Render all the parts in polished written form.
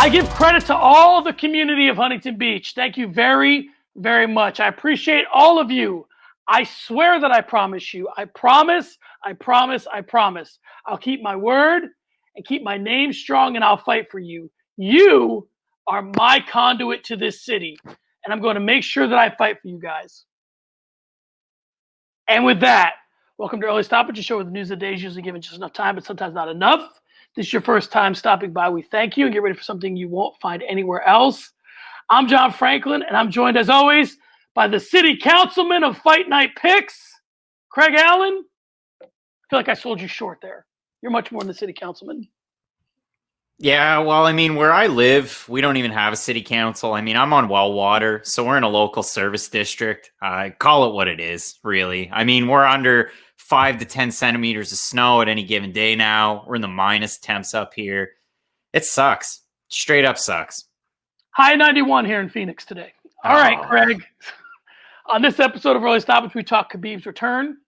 I give credit to all the community of Huntington Beach. Thank you very, very much. I appreciate all of you. I swear that I promise you. I promise. I'll keep my word and keep my name strong, and I'll fight for you. You are my conduit to this city, and I'm going to make sure that I fight for you guys. And with that, welcome to Early Stoppage, a show where the news of the day is usually given just enough time, but sometimes not enough. This is your first time stopping by. We thank you and get ready for something you won't find anywhere else. I'm John Franklin, and I'm joined, as always, by the city councilman of Fight Night Picks, Craig Allen. I feel like I sold you short there. You're much more than the city councilman. Yeah, well, I mean, where I live, we don't even have a city council. I mean, I'm on well water, so we're in a local service district. Call it what it is, really. I mean, we're under 5 to 10 centimeters of snow at any given day now. We're in the minus temps up here. It sucks. Straight up sucks. High 91 here in Phoenix today. All right, Craig. On this episode of Early Stoppage, we talk Khabib's return, ?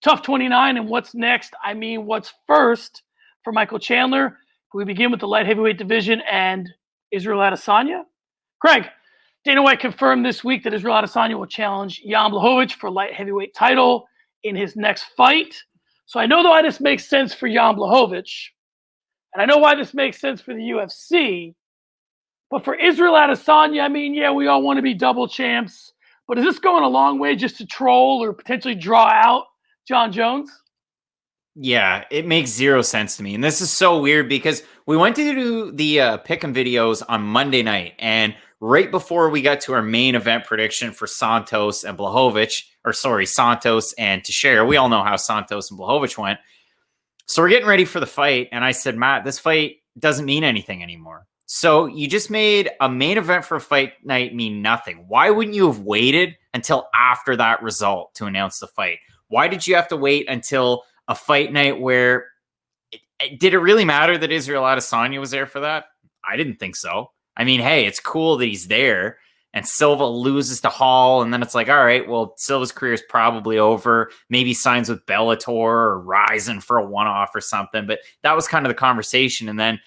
Tough 29, and what's next? I mean, what's first for Michael Chandler? We begin with the light heavyweight division and Israel Adesanya. Craig, Dana White confirmed this week that Israel Adesanya will challenge Jan-Blachowicz for light heavyweight title in his next fight. So I know why this makes sense for Jan-Blachowicz, and I know why this makes sense for the UFC. But for Israel Adesanya, I mean, yeah, we all want to be double champs. But is this going a long way just to troll or potentially draw out John Jones? Yeah, it makes zero sense to me. And this is so weird because we went to do the pick'em videos on Monday night. And right before we got to our main event prediction for Santos and Santos and Teixeira, we all know how Santos and Blachowicz went. So we're getting ready for the fight. And I said, Matt, this fight doesn't mean anything anymore. So you just made a main event for a fight night mean nothing. Why wouldn't you have waited until after that result to announce the fight? Why did you have to wait until a fight night where did it really matter that Israel Adesanya was there for that? I didn't think so. I mean, hey, it's cool that he's there and Silva loses to Hall. And then it's like, all right, well, Silva's career is probably over. Maybe signs with Bellator or Ryzen for a one-off or something. But that was kind of the conversation. And then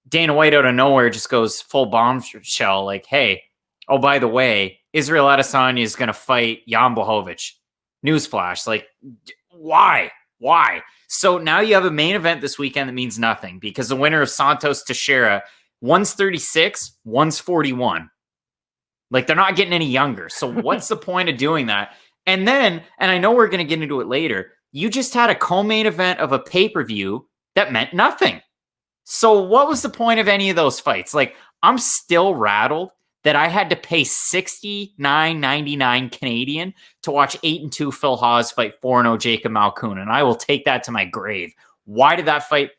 Dana White out of nowhere just goes full bombshell like, hey, oh, by the way, Israel Adesanya is going to fight Jan Blachowicz. Newsflash. Like, why? Why? So now you have a main event this weekend that means nothing because the winner of Santos Teixeira, one's 36, one's 41. Like, they're not getting any younger. So what's the point of doing that? And then, and I know we're going to get into it later, you just had a co-main event of a pay-per-view that meant nothing. So what was the point of any of those fights? Like, I'm still rattled that I had to pay $69.99 Canadian to watch 8-2 Phil Hawes fight 4-0 Jacob Malkoun, and I will take that to my grave. Why did that fight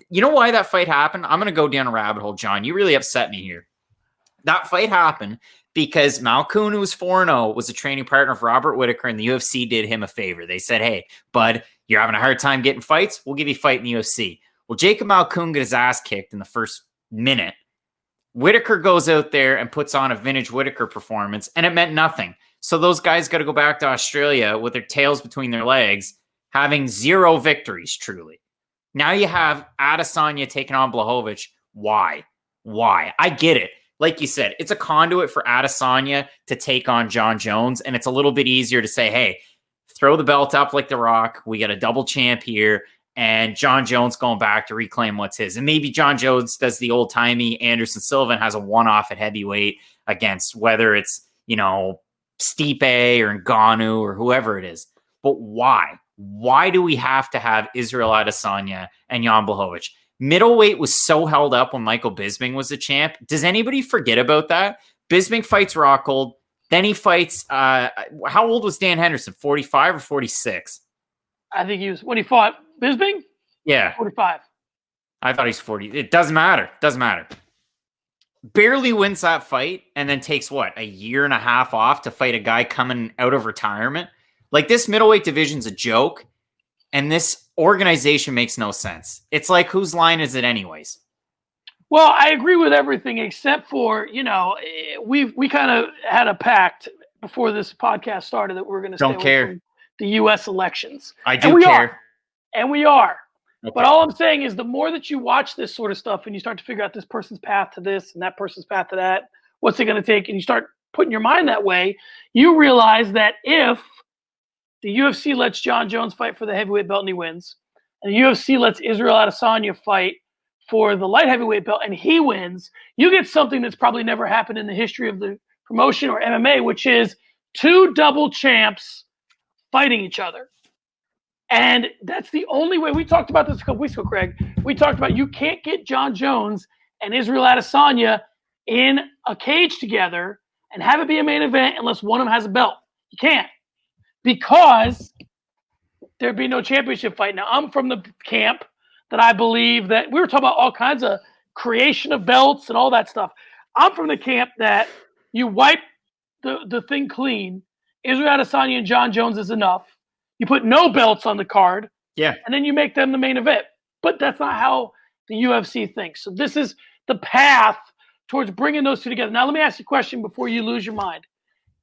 you know why that fight happened? I'm going to go down a rabbit hole, John. You really upset me here. That fight happened because Malkoun, who was 4-0, was a training partner of Robert Whittaker, and the UFC did him a favor. They said, hey, bud, you're having a hard time getting fights? We'll give you a fight in the UFC. Well, Jacob Malkoun got his ass kicked in the first minute. Whittaker goes out there and puts on a vintage Whittaker performance, and it meant nothing. So those guys got to go back to Australia with their tails between their legs, having 0 victories, truly. Now you have Adesanya taking on Blachowicz. Why? I get it. Like you said, it's a conduit for Adesanya to take on John Jones, and it's a little bit easier to say, hey, throw the belt up like The Rock. We got a double champ here. And John Jones going back to reclaim what's his. And maybe John Jones does the old-timey Anderson Silva and has a one-off at heavyweight against whether it's, Stipe or Ngannou or whoever it is. But why? Why do we have to have Israel Adesanya and Jan Blachowicz? Middleweight was so held up when Michael Bisping was the champ. Does anybody forget about that? Bisping fights Rockhold. Then he fights, how old was Dan Henderson? 45 or 46? I think he was, when he fought Bisping? Yeah. 45. I thought he's 40. It doesn't matter. Barely wins that fight and then takes, a year and a half off to fight a guy coming out of retirement? Like, this middleweight division's a joke, and this organization makes no sense. It's like, whose line is it anyways? Well, I agree with everything except for, we kind of had a pact before this podcast started that we're going to stay away from the U.S. elections. I do care. And we are. But all I'm saying is the more that you watch this sort of stuff and you start to figure out this person's path to this and that person's path to that, what's it going to take? And you start putting your mind that way, you realize that if the UFC lets Jon Jones fight for the heavyweight belt and he wins, and the UFC lets Israel Adesanya fight for the light heavyweight belt and he wins, you get something that's probably never happened in the history of the promotion or MMA, which is 2 double champs fighting each other. And that's the only way. We talked about this a couple weeks ago, Craig. We talked about you can't get Jon Jones and Israel Adesanya in a cage together and have it be a main event unless one of them has a belt. You can't, because there'd be no championship fight. Now, I'm from the camp that I believe that we were talking about all kinds of creation of belts and all that stuff. I'm from the camp that you wipe the thing clean. Israel Adesanya and Jon Jones is enough. You put no belts on the card, and then you make them the main event. But that's not how the UFC thinks. So this is the path towards bringing those two together. Now, let me ask you a question before you lose your mind.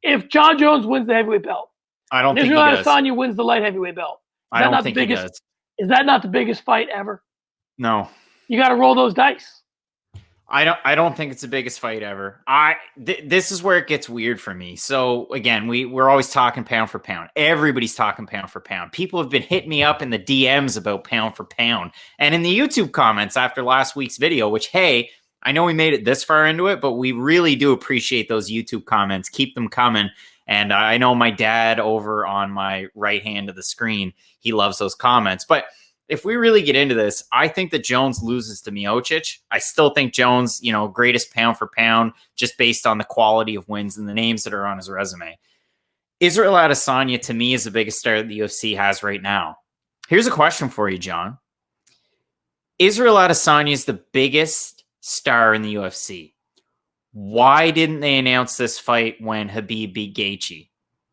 If Jon Jones wins the heavyweight belt, I don't think Israel he does. Adesanya wins the light heavyweight belt, I don't think he does. Is that not the biggest fight ever? No. You got to roll those dice. I don't think it's the biggest fight ever. This is where it gets weird for me. So again, we're always talking pound for pound. Everybody's talking pound for pound. People have been hitting me up in the DMs about pound for pound. And in the YouTube comments after last week's video, which, hey, I know we made it this far into it, but we really do appreciate those YouTube comments. Keep them coming. And I know my dad over on my right hand of the screen, he loves those comments. But if we really get into this, I think that Jones loses to Miocic. I still think Jones, greatest pound for pound, just based on the quality of wins and the names that are on his resume. Israel Adesanya, to me, is the biggest star that the UFC has right now. Here's a question for you, John. Israel Adesanya is the biggest star in the UFC. Why didn't they announce this fight when Khabib beat Gaethje?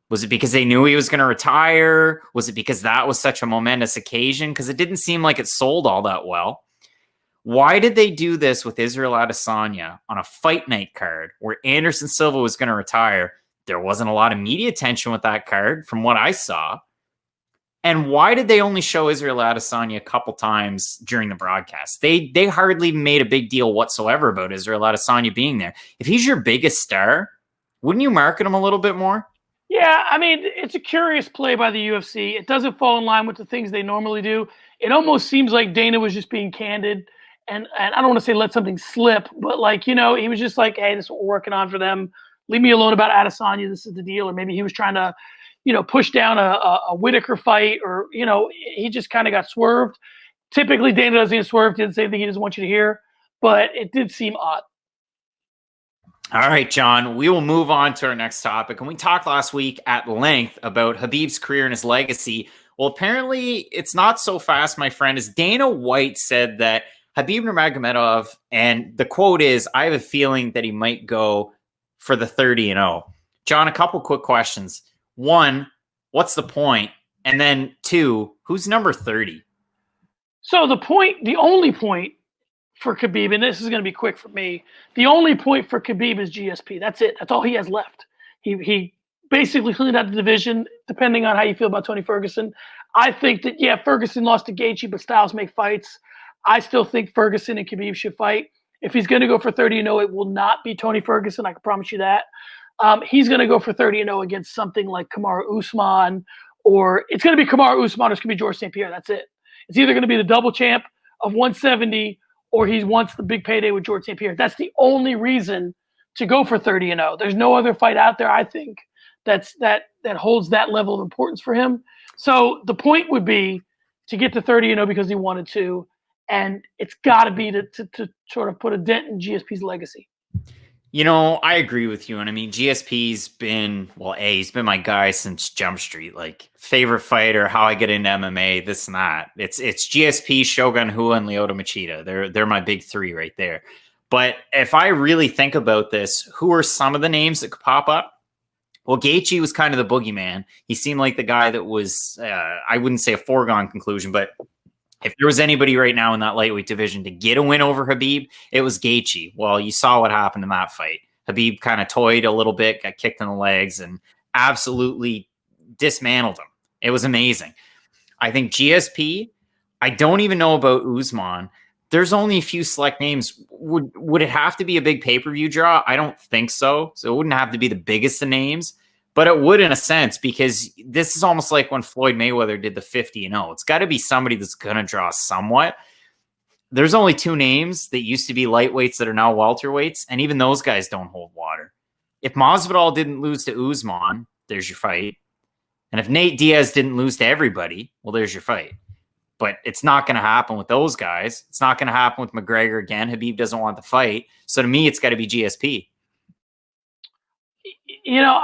Was it because they knew he was going to retire? Was it because that was such a momentous occasion? Because it didn't seem like it sold all that well. Why did they do this with Israel Adesanya on a fight night card where Anderson Silva was going to retire? There wasn't a lot of media attention with that card from what I saw. And why did they only show Israel Adesanya a couple times during the broadcast? They hardly made a big deal whatsoever about Israel Adesanya being there. If he's your biggest star, wouldn't you market him a little bit more? Yeah, I mean, it's a curious play by the UFC. It doesn't fall in line with the things they normally do. It almost seems like Dana was just being candid. And I don't want to say let something slip, but he was just like, hey, this is what we're working on for them. Leave me alone about Adesanya. This is the deal. Or maybe he was trying to, push down a Whitaker fight, or, he just kind of got swerved. Typically, Dana doesn't get swerved. Didn't say anything he doesn't want you to hear, but it did seem odd. All right, John, we will move on to our next topic. And we talked last week at length about Khabib's career and his legacy. Well, apparently it's not so fast, my friend, as Dana White said that Khabib Nurmagomedov, and the quote is, I have a feeling that he might go for the 30-0. John, a couple quick questions. One, what's the point? And then two, who's number 30? So the only point for Khabib, and this is going to be quick for me, the only point for Khabib is GSP. That's it. That's all he has left. He basically cleaned out the division, depending on how you feel about Tony Ferguson. I think that, Ferguson lost to Gaethje, but styles make fights. I still think Ferguson and Khabib should fight. If he's going to go for 30-0, it will not be Tony Ferguson. I can promise you that. He's going to go for 30-0 against something like Kamaru Usman, or it's going to be Kamaru Usman, or it's going to be George St. Pierre. That's it. It's either going to be the double champ of 170, or he wants the big payday with George St. Pierre. That's the only reason to go for 30-0. There's no other fight out there, I think, that holds that level of importance for him. So the point would be to get to 30-0 because he wanted to, and it's got to be to sort of put a dent in GSP's legacy. I agree with you. And I mean, GSP's been, he's been my guy since Jump Street, like favorite fighter, how I get into MMA, this and that. It's GSP, Shogun Rua, and Lyoto Machida. They're my big three right there. But if I really think about this, who are some of the names that could pop up? Well, Gaethje was kind of the boogeyman. He seemed like the guy that was, I wouldn't say a foregone conclusion, but if there was anybody right now in that lightweight division to get a win over Khabib, it was Gaethje. Well, you saw what happened in that fight. Khabib kind of toyed a little bit, got kicked in the legs, and absolutely dismantled him. It was amazing. I think GSP, I don't even know about Usman. There's only a few select names. Would it have to be a big pay-per-view draw? I don't think so. So it wouldn't have to be the biggest of names, but it would in a sense, because this is almost like when Floyd Mayweather did the 50-0. It's got to be somebody that's going to draw somewhat. There's only two names that used to be lightweights that are now welterweights, and even those guys don't hold water. If Masvidal didn't lose to Usman, there's your fight. And if Nate Diaz didn't lose to everybody, well, there's your fight. But it's not going to happen with those guys. It's not going to happen with McGregor again. Khabib doesn't want the fight. So to me, it's got to be GSP. You know,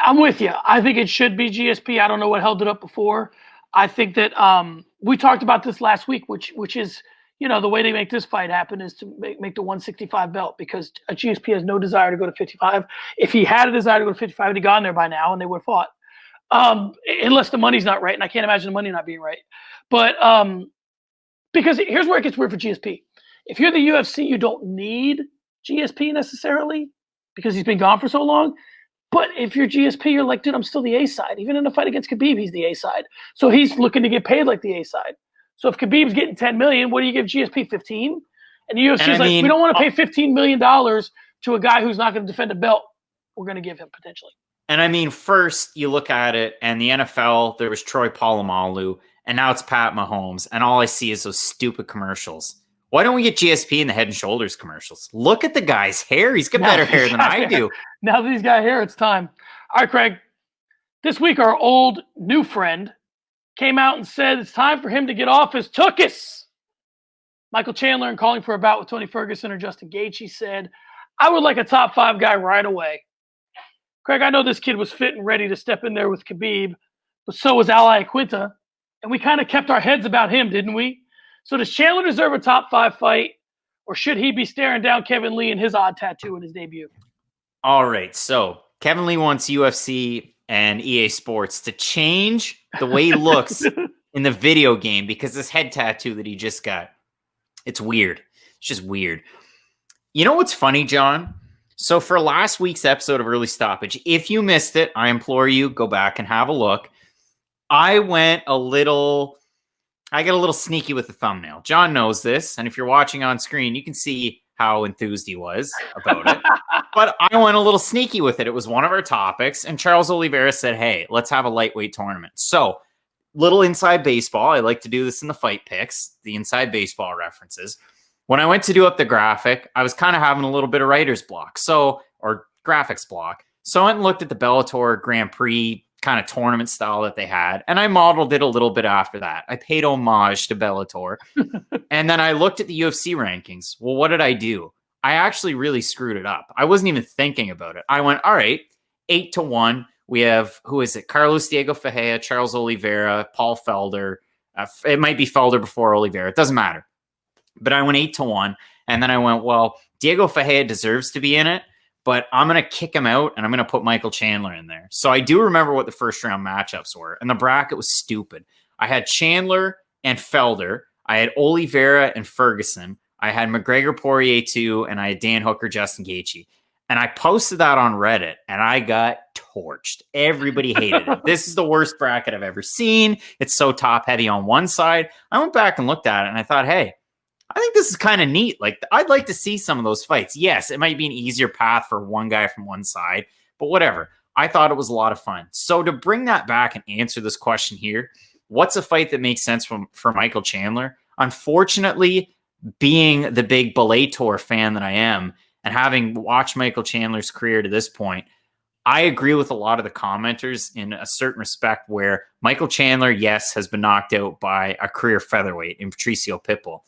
I'm with you. I think it should be GSP. I don't know what held it up before. I think that we talked about this last week, which is, you know, the way they make this fight happen is to make the 165 belt, because a GSP has no desire to go to 55. If he had a desire to go to 55, he'd have gone there by now and they would have fought. Unless the money's not right, and I can't imagine the money not being right. But because here's where it gets weird for GSP. If you're the UFC, you don't need GSP necessarily because he's been gone for so long. But if you're GSP, you're like, dude, I'm still the A side. Even in a fight against Khabib, he's the A side. So he's looking to get paid like the A side. So if Khabib's getting 10 million, what do you give GSP? 15? And the UFC's like, we don't want to pay $15 million to a guy who's not going to defend a belt. We're going to give him potentially. And I mean, first you look at it, and the NFL, there was Troy Polamalu, and now it's Pat Mahomes, and all I see is those stupid commercials. Why don't we get GSP in the Head and Shoulders commercials? Look at the guy's hair. He's got better hair than I do. Now that he's got hair, it's time. All right, Craig. This week, our old new friend came out and said it's time for him to get off his tuchus. Michael Chandler, in calling for a bout with Tony Ferguson or Justin Gaethje, said, I would like a top 5 guy right away. Craig, I know this kid was fit and ready to step in there with Khabib, but so was Al Iaquinta, and we kind of kept our heads about him, didn't we? So does Chandler deserve a top 5 fight, or should he be staring down Kevin Lee and his odd tattoo in his debut? All right, so Kevin Lee wants UFC and EA Sports to change the way he looks in the video game because this head tattoo that he just got, it's weird. It's just weird. You know what's funny, John? So for last week's episode of Early Stoppage, if you missed it, I implore you, go back and have a look. I got a little sneaky with the thumbnail. John knows this, and if you're watching on screen, you can see how enthused he was about it. But I went a little sneaky with it. It was one of our topics, and Charles Oliveira said, hey, let's have a lightweight tournament. So, little inside baseball. I like to do this in the fight picks, the inside baseball references. When I went to do up the graphic, I was kind of having a little bit of writer's block, or graphics block. So I went and looked at the Bellator Grand Prix kind of tournament style that they had, and I modeled it a little bit after that. I paid homage to Bellator. And then I looked at the UFC rankings. Well, what did I do? I actually really screwed it up. I wasn't even thinking about it. I went, all right, 8-1. We have, who is it? Carlos Diego Ferreira, Charles Oliveira, Paul Felder. It might be Felder before Oliveira. It doesn't matter. But I went 8-1. And then I went, well, Diego Ferreira deserves to be in it, but I'm going to kick him out and I'm going to put Michael Chandler in there. So I do remember what the first round matchups were. And the bracket was stupid. I had Chandler and Felder. I had Oliveira and Ferguson. I had McGregor Poirier 2, and I had Dan Hooker, Justin Gaethje. And I posted that on Reddit, and I got torched. Everybody hated it. This is the worst bracket I've ever seen. It's so top-heavy on one side. I went back and looked at it, and I thought, hey, I think this is kind of neat. Like, I'd like to see some of those fights. Yes, it might be an easier path for one guy from one side, but whatever. I thought it was a lot of fun. So to bring that back and answer this question here, what's a fight that makes sense for Michael Chandler? Unfortunately, being the big Bellator fan that I am, and having watched Michael Chandler's career to this point, I agree with a lot of the commenters in a certain respect where Michael Chandler, yes, has been knocked out by a career featherweight in Patricio Pitbull.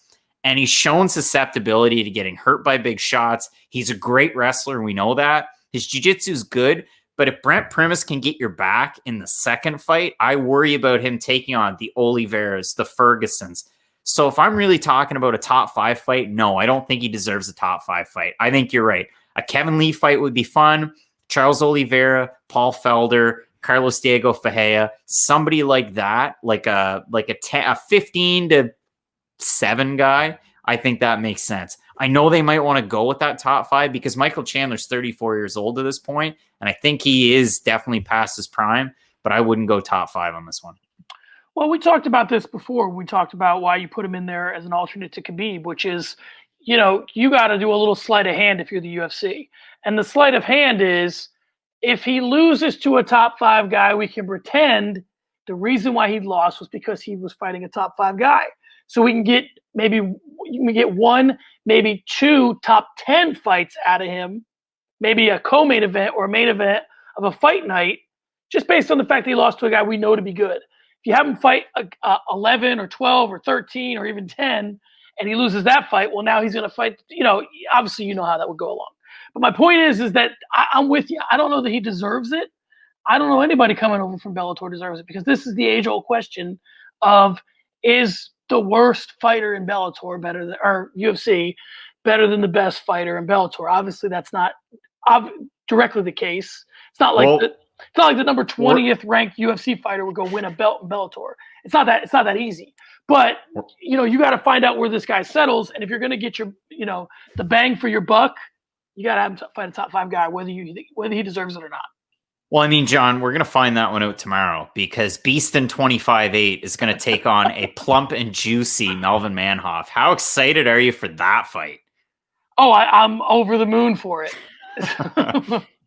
And he's shown susceptibility to getting hurt by big shots. He's a great wrestler, and we know that. His jiu-jitsu is good, but if Brent Primus can get your back in the second fight, I worry about him taking on the Oliveiras, the Fergusons. So if I'm really talking about a top 5 fight, no, I don't think he deserves a top 5 fight. I think you're right. A Kevin Lee fight would be fun. Charles Oliveira, Paul Felder, Carlos Diego Ferreira, somebody like that, like a 15-7 guy. I think that makes sense. I know they might want to go with that top 5 because Michael Chandler's 34 years old at this point, and I think he is definitely past his prime, but I wouldn't go top 5 on this one. Well, we talked about this before. We talked about why you put him in there as an alternate to Khabib, which is, you got to do a little sleight of hand if you're the UFC. And the sleight of hand is if he loses to a top 5 guy, we can pretend the reason why he lost was because he was fighting a top 5 guy. So we can get one, maybe 2 top 10 fights out of him, maybe a co-main event or a main event of a fight night, just based on the fact that he lost to a guy we know to be good. If you have him fight 11 or 12 or 13 or even 10, and he loses that fight, well, now he's going to fight, obviously you know how that would go along. But my point is that I'm with you. I don't know that he deserves it. I don't know anybody coming over from Bellator deserves it, because this is the age-old question of, is the worst fighter in Bellator better than, or UFC better than the best fighter in Bellator? Obviously, that's not directly the case. It's not like it's not like the number 20th ranked UFC fighter would go win a belt in Bellator. It's not that easy. But you got to find out where this guy settles, and if you're going to get your the bang for your buck, you got to have him fight a top 5 guy, whether he deserves it or not. Well, I mean, John, we're going to find that one out tomorrow, because Beastin 25-8 is going to take on a plump and juicy Melvin Manhoff. How excited are you for that fight? Oh, I'm over the moon for it.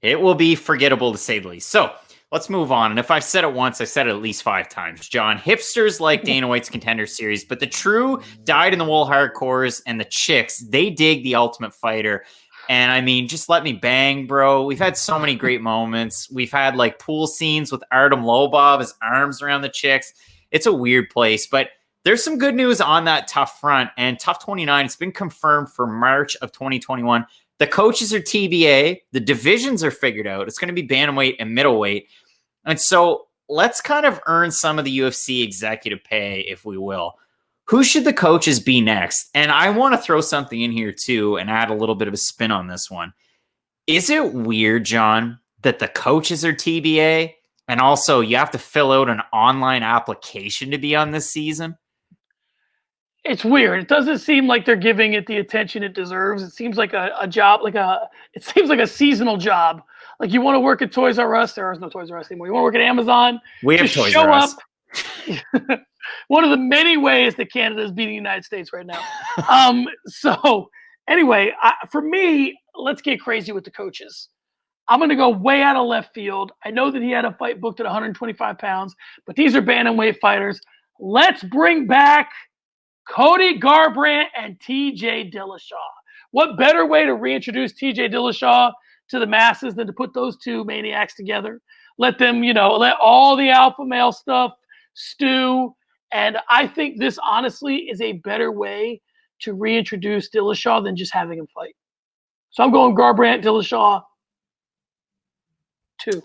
It will be forgettable, to say the least. So let's move on. And if I've said it once, I said it at least 5 times. John, hipsters like Dana White's Contender Series, but the true dyed-in-the-wool hardcores and the chicks, they dig the Ultimate Fighter. And I mean, just let me bang, bro. We've had so many great moments. We've had like pool scenes with Artem Lobov, his arms around the chicks. It's a weird place, but there's some good news on that Tough front. And Tough 29, it's been confirmed for March of 2021. The coaches are TBA. The divisions are figured out. It's going to be bantamweight and middleweight. And so let's kind of earn some of the UFC executive pay, if we will. Who should the coaches be next? And I want to throw something in here too and add a little bit of a spin on this one. Is it weird, John, that the coaches are TBA and also you have to fill out an online application to be on this season? It's weird. It doesn't seem like they're giving it the attention it deserves. It seems like a job, it seems like a seasonal job. Like, you want to work at Toys R Us. There is no Toys R Us anymore. You want to work at Amazon. We have Toys R Us. One of the many ways that Canada is beating the United States right now. So anyway, for me, let's get crazy with the coaches. I'm going to go way out of left field. I know that he had a fight booked at 125 pounds, but these are bantamweight fighters. Let's bring back Cody Garbrandt and TJ Dillashaw. What better way to reintroduce TJ Dillashaw to the masses than to put those two maniacs together? Let them, let all the alpha male stuff stew. And I think this honestly is a better way to reintroduce Dillashaw than just having him fight. So I'm going Garbrandt, Dillashaw 2.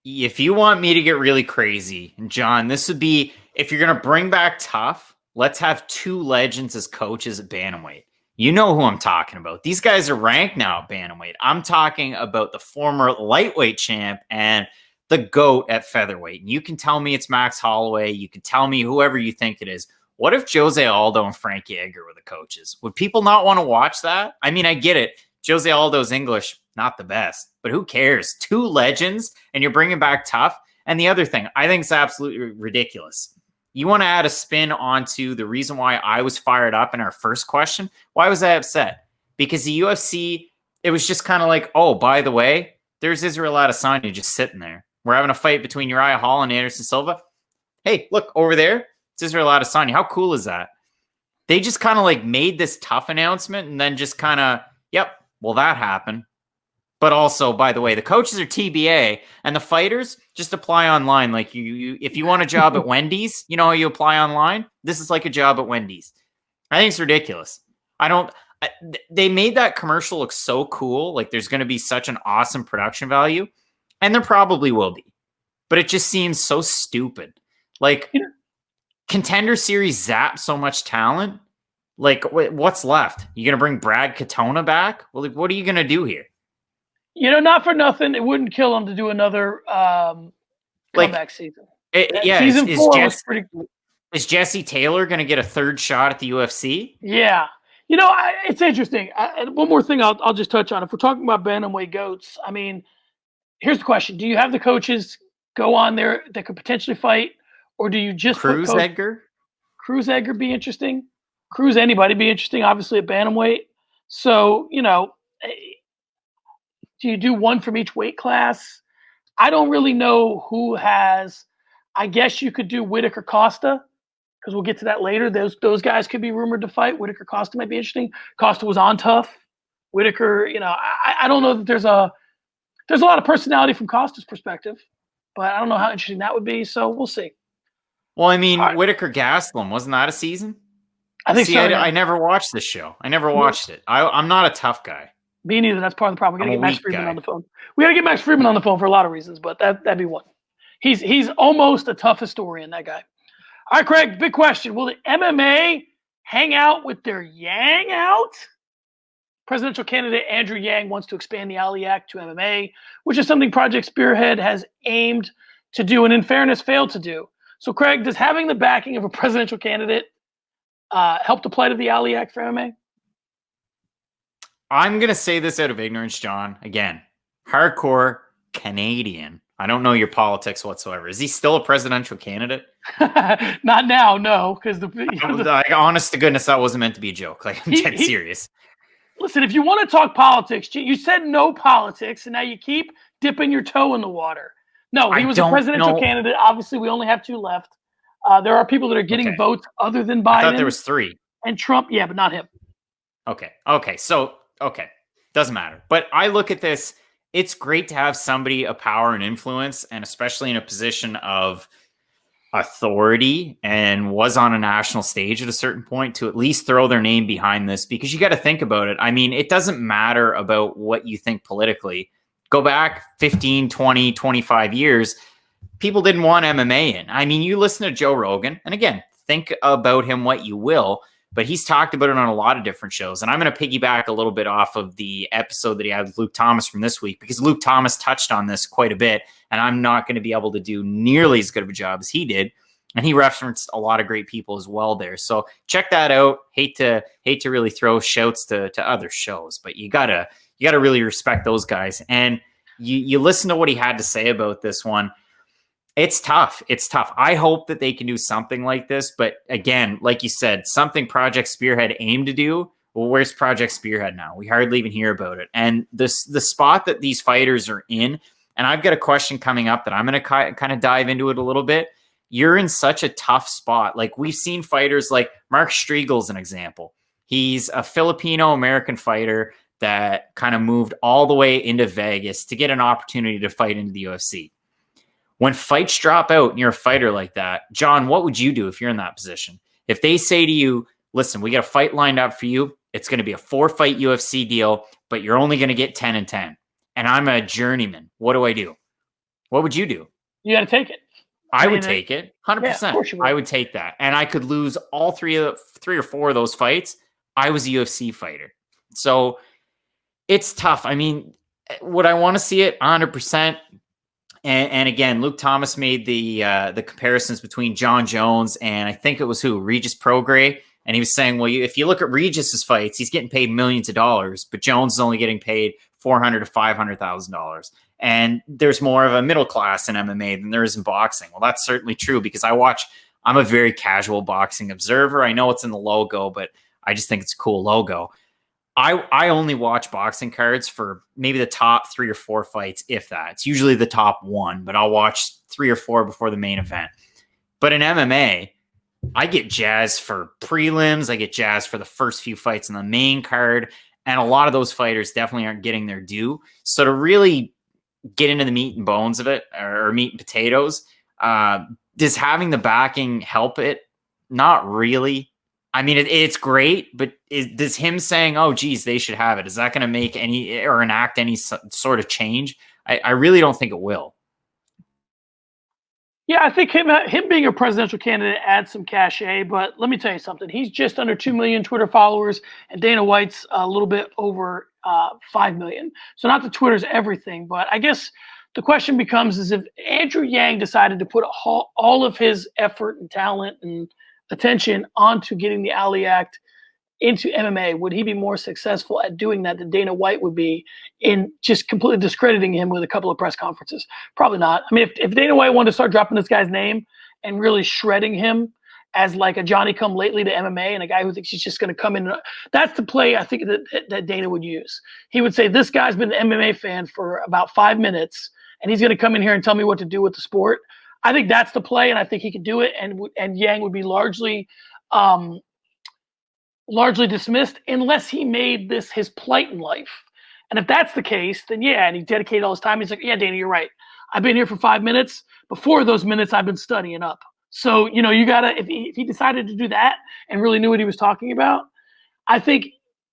If you want me to get really crazy, John, this would be, if you're going to bring back Tough, let's have 2 legends as coaches at bantamweight. You know who I'm talking about. These guys are ranked now at bantamweight. I'm talking about the former lightweight champ and the GOAT at featherweight. And you can tell me it's Max Holloway. You can tell me whoever you think it is. What if Jose Aldo and Frankie Edgar were the coaches? Would people not want to watch that? I mean, I get it. Jose Aldo's English, not the best, but who cares? 2 legends, and you're bringing back Tough. And the other thing, I think it's absolutely ridiculous. You want to add a spin onto the reason why I was fired up in our first question? Why was I upset? Because the UFC, it was just kind of like, oh, by the way, there's Israel Adesanya just sitting there. We're having a fight between Uriah Hall and Anderson Silva. Hey, look, over there, it's Israel Adesanya. How cool is that? They just kind of like made this Tough announcement and then just kind of, yep, well, that happened. But also, by the way, the coaches are TBA and the fighters just apply online. Like you if you want a job at Wendy's, you know how you apply online? This is like a job at Wendy's. I think it's ridiculous. They made that commercial look so cool. Like there's going to be such an awesome production value. And there probably will be. But it just seems so stupid. Like, Contender Series zapped so much talent. Like, what's left? You going to bring Brad Katona back? Well, like, what are you going to do here? Not for nothing. It wouldn't kill him to do another comeback season. Season 4 was pretty cool. Is Jesse Taylor going to get a 3rd shot at the UFC? Yeah. It's interesting. One more thing I'll just touch on. If we're talking about bantamweight goats, I mean, here's the question. Do you have the coaches go on there that could potentially fight, Or do you just Cruz put Edgar? Cruz Edgar be interesting? Cruz anybody be interesting, obviously at bantamweight. So, do you do one from each weight class? I don't really know who has. I guess you could do Whitaker Costa because we'll get to that later. Those guys could be rumored to fight. Whitaker Costa might be interesting. Costa was on tough. Whitaker, I don't know that there's a lot of personality from Costa's perspective, but I don't know how interesting that would be. So we'll see. Well, I mean, Right. Whitaker Gastelum, wasn't that a season? I think See, so. I never watched this show. I never watched it. I'm not a tough guy. Me neither. That's part of the problem. We got to I'm get a Max weak Friedman guy. on the phone. We got to get Max Friedman on the phone for a lot of reasons, but that'd be one. He's almost a tough historian, that guy. All right, Craig, big question. Will the MMA hang out with their Yang out? Presidential candidate Andrew Yang wants to expand the Ali Act to MMA, which is something Project Spearhead has aimed to do and in fairness failed to do. So, Craig, does having the backing of a presidential candidate help the plight of the Ali Act for MMA? I'm going to say this out of ignorance, John. Again, hardcore Canadian. I don't know your politics whatsoever. Is he still a presidential candidate? Not now, no, because Like, honest to goodness, that wasn't meant to be a joke. Like, I'm dead serious. Listen, if you want to talk politics, you said no politics, and now you keep dipping your toe in the water. No, he was a presidential candidate. Obviously, we only have 2 left. There are people that are getting votes other than Biden. I thought there was 3. And Trump, yeah, but not him. Okay. So, doesn't matter. But I look at this, it's great to have somebody of power and influence, and especially in a position of authority and was on a national stage at a certain point, to at least throw their name behind this, because you got to think about it. I mean, it doesn't matter about what you think politically. Go back 15, 20, 25 years, people didn't want MMA in. I mean, you listen to Joe Rogan, and again, think about him what you will, but he's talked about it on a lot of different shows. And I'm going to piggyback a little bit off of the episode that he had with Luke Thomas from this week, because Luke Thomas touched on this quite a bit, and I'm not going to be able to do nearly as good of a job as he did. And he referenced a lot of great people as well there. So check that out. Hate to really throw shouts to other shows, but you gotta really respect those guys. And you listen to what he had to say about this one. It's tough. I hope that they can do something like this. But again, like you said, something Project Spearhead aimed to do. Well, where's Project Spearhead now? We hardly even hear about it. And the spot that these fighters are in, and I've got a question coming up that I'm going to kind of dive into it a little bit. You're in such a tough spot. Like, we've seen fighters like Mark Striegel's an example. He's a Filipino-American fighter that kind of moved all the way into Vegas to get an opportunity to fight into the UFC. When fights drop out and you're a fighter like that, John, what would you do if you're in that position? If they say to you, listen, we got a fight lined up for you. It's going to be a 4-fight UFC deal, but you're only going to get 10 and 10. And I'm a journeyman. What do I do? What would you do? You got to take it. I would take it. 100%. Yeah, I would take that. And I could lose all 3 or 4 of those fights. I was a UFC fighter. So it's tough. I mean, would I want to see it? 100%. And again, Luke Thomas made the comparisons between John Jones and I think it was Regis Prograis. And he was saying, well, if you look at Regis's fights, he's getting paid millions of dollars, but Jones is only getting paid $400,000 to $500,000. And there's more of a middle class in MMA than there is in boxing. Well, that's certainly true, because I'm a very casual boxing observer. I know it's in the logo, but I just think it's a cool logo. I only watch boxing cards for maybe the top 3 or 4 fights, if that. It's usually the top 1, but I'll watch 3 or 4 before the main event. But in MMA, I get jazzed for prelims. I get jazzed for the first few fights in the main card. And a lot of those fighters definitely aren't getting their due. So to really get into the meat and bones of it, or meat and potatoes, does having the backing help it? Not really. I mean, it's great, but does him saying, oh, geez, they should have it, is that going to make any or enact any sort of change? I really don't think it will. Yeah, I think him being a presidential candidate adds some cachet, but let me tell you something. He's just under 2 million Twitter followers, and Dana White's a little bit over 5 million. So not that Twitter's everything, but I guess the question becomes is if Andrew Yang decided to put all of his effort and talent and attention onto getting the Ali Act into MMA, would he be more successful at doing that than Dana White would be in just completely discrediting him with a couple of press conferences? Probably not. I mean, if Dana White wanted to start dropping this guy's name and really shredding him as like a Johnny come lately to MMA and a guy who thinks he's just going to come in. That's the play I think that Dana would use. He would say, this guy's been an MMA fan for about 5 minutes and he's going to come in here and tell me what to do with the sport. I think that's the play, and I think he could do it, and Yang would be largely dismissed unless he made this his plight in life. And if that's the case, then yeah, and he dedicated all his time. He's like, yeah, Dana, you're right. I've been here for 5 minutes. Before those minutes, I've been studying up. So, you got to, if he decided to do that and really knew what he was talking about, I think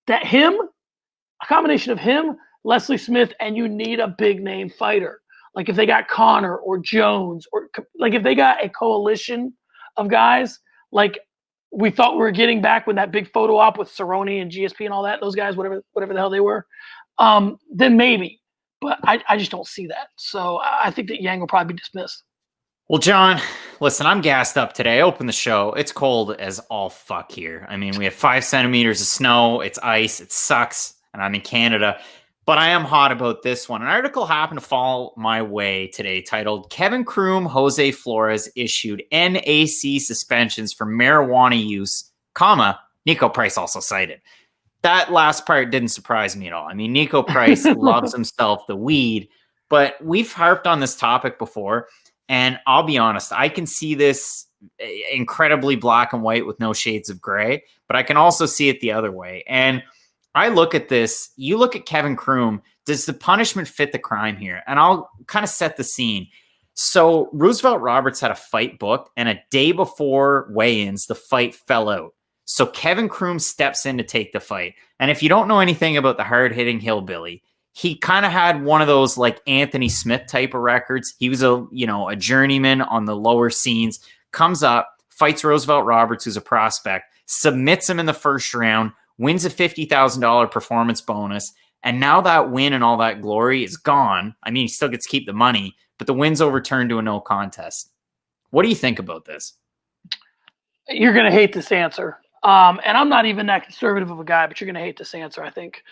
that a combination of him, Leslie Smith, and you need a big name fighter. Like if they got Connor or Jones, or like if they got a coalition of guys, like we thought we were getting back when that big photo op with Cerrone and GSP and all that, those guys, whatever the hell they were, then maybe. But I just don't see that. So I think that Yang will probably be dismissed. Well, John, listen, I'm gassed up today. I opened the show. It's cold as all fuck here. I mean, we have 5 centimeters of snow. It's ice. It sucks. And I'm in Canada. But I am hot about this one. An article happened to fall my way today titled, Kevin Croom, Jose Flores issued NAC suspensions for marijuana use, comma, Nico Price also cited. That last part didn't surprise me at all. I mean, Nico Price loves himself the weed, but we've harped on this topic before. And I'll be honest, I can see this incredibly black and white with no shades of gray, but I can also see it the other way. And I look at this, you look at Kevin Croom, does the punishment fit the crime here? And I'll kind of set the scene. So Roosevelt Roberts had a fight booked, and a day before weigh-ins, the fight fell out. So Kevin Croom steps in to take the fight. And if you don't know anything about the hard-hitting hillbilly, he kind of had one of those like Anthony Smith type of records. He was a journeyman on the lower scenes, comes up, fights Roosevelt Roberts, who's a prospect, submits him in the first round, wins a $50,000 performance bonus. And now that win and all that glory is gone. I mean, he still gets to keep the money, but the win's overturned to a no contest. What do you think about this? You're going to hate this answer. And I'm not even that conservative of a guy, but you're going to hate this answer, I think.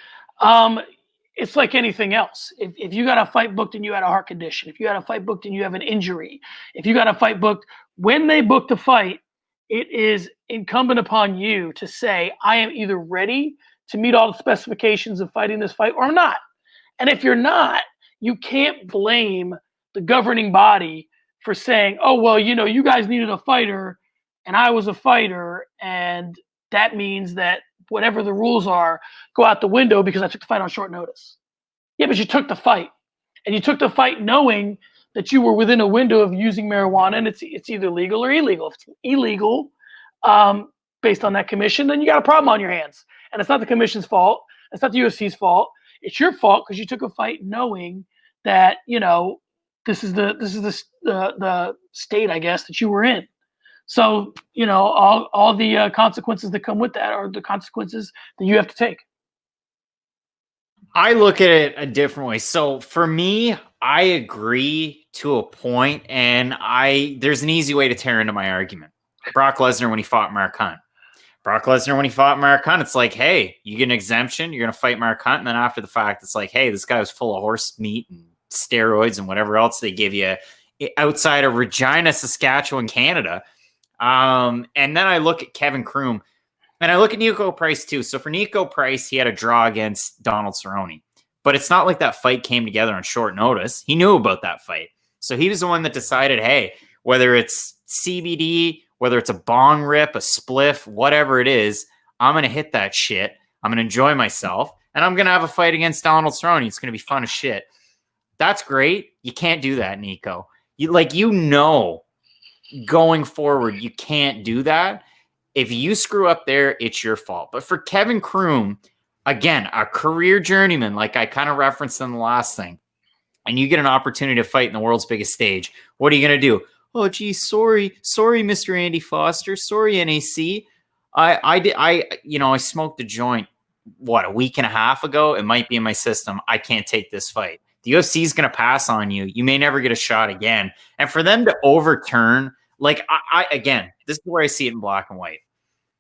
It's like anything else. If you got a fight booked and you had a heart condition, if you had a fight booked and you have an injury, if you got a fight booked, when they book the fight, it is incumbent upon you to say, I am either ready to meet all the specifications of fighting this fight or I'm not. And if you're not, you can't blame the governing body for saying, oh, well, you guys needed a fighter and I was a fighter, and that means that whatever the rules are go out the window because I took the fight on short notice. Yeah, but you took the fight, and you took the fight knowing that you were within a window of using marijuana, and it's either legal or illegal. If it's illegal, based on that commission, then you got a problem on your hands, and it's not the commission's fault. It's not the UFC's fault. It's your fault because you took a fight knowing that this is the state, I guess, that you were in. So, all the consequences that come with that are the consequences that you have to take. I look at it a different way. So for me, I agree to a point, and there's an easy way to tear into my argument. Brock Lesnar when he fought Mark Hunt. It's like, hey, you get an exemption, you're going to fight Mark Hunt, and then after the fact, it's like, hey, this guy was full of horse meat and steroids and whatever else they give you outside of Regina, Saskatchewan, Canada. And then I look at Kevin Croom, and I look at Nico Price too. So for Nico Price, he had a draw against Donald Cerrone, but it's not like that fight came together on short notice. He knew about that fight. So he was the one that decided, hey, whether it's CBD, whether it's a bong rip, a spliff, whatever it is, I'm going to hit that shit. I'm going to enjoy myself, and I'm going to have a fight against Donald Cerrone. It's going to be fun as shit. That's great. You can't do that, Nico. Going forward, you can't do that. If you screw up there, it's your fault. But for Kevin Croom, again, a career journeyman, like I kind of referenced in the last thing, and you get an opportunity to fight in the world's biggest stage, what are you going to do? Oh, geez, sorry, Mr. Andy Foster. Sorry, NAC. I smoked a joint, a week and a half ago? It might be in my system. I can't take this fight. The UFC is going to pass on you. You may never get a shot again. And for them to overturn, again, this is where I see it in black and white.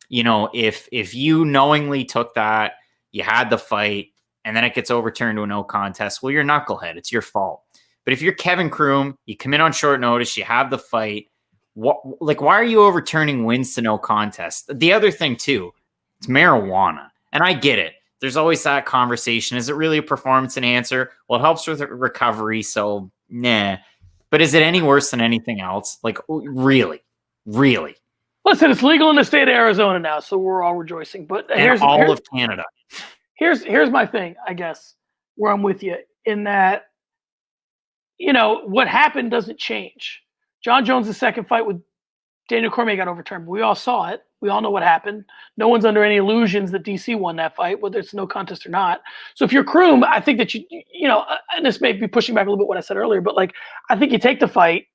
If you knowingly took that, you had the fight, and then it gets overturned to a no contest, well, you're a knucklehead. It's your fault. But if you're Kevin Croom, you come in on short notice, you have the fight, why are you overturning wins to no contest? The other thing too, it's marijuana. And I get it. There's always that conversation. Is it really a performance enhancer? Well, it helps with recovery. So nah, but is it any worse than anything else? Like really? Listen, it's legal in the state of Arizona now, so we're all rejoicing. But here's all of Canada. Here's my thing, I guess, where I'm with you in that, what happened doesn't change. John Jones' second fight with Daniel Cormier got overturned. We all saw it. We all know what happened. No one's under any illusions that DC won that fight, whether it's no contest or not. So if you're Croom, I think that and this may be pushing back a little bit what I said earlier, but I think you take the fight,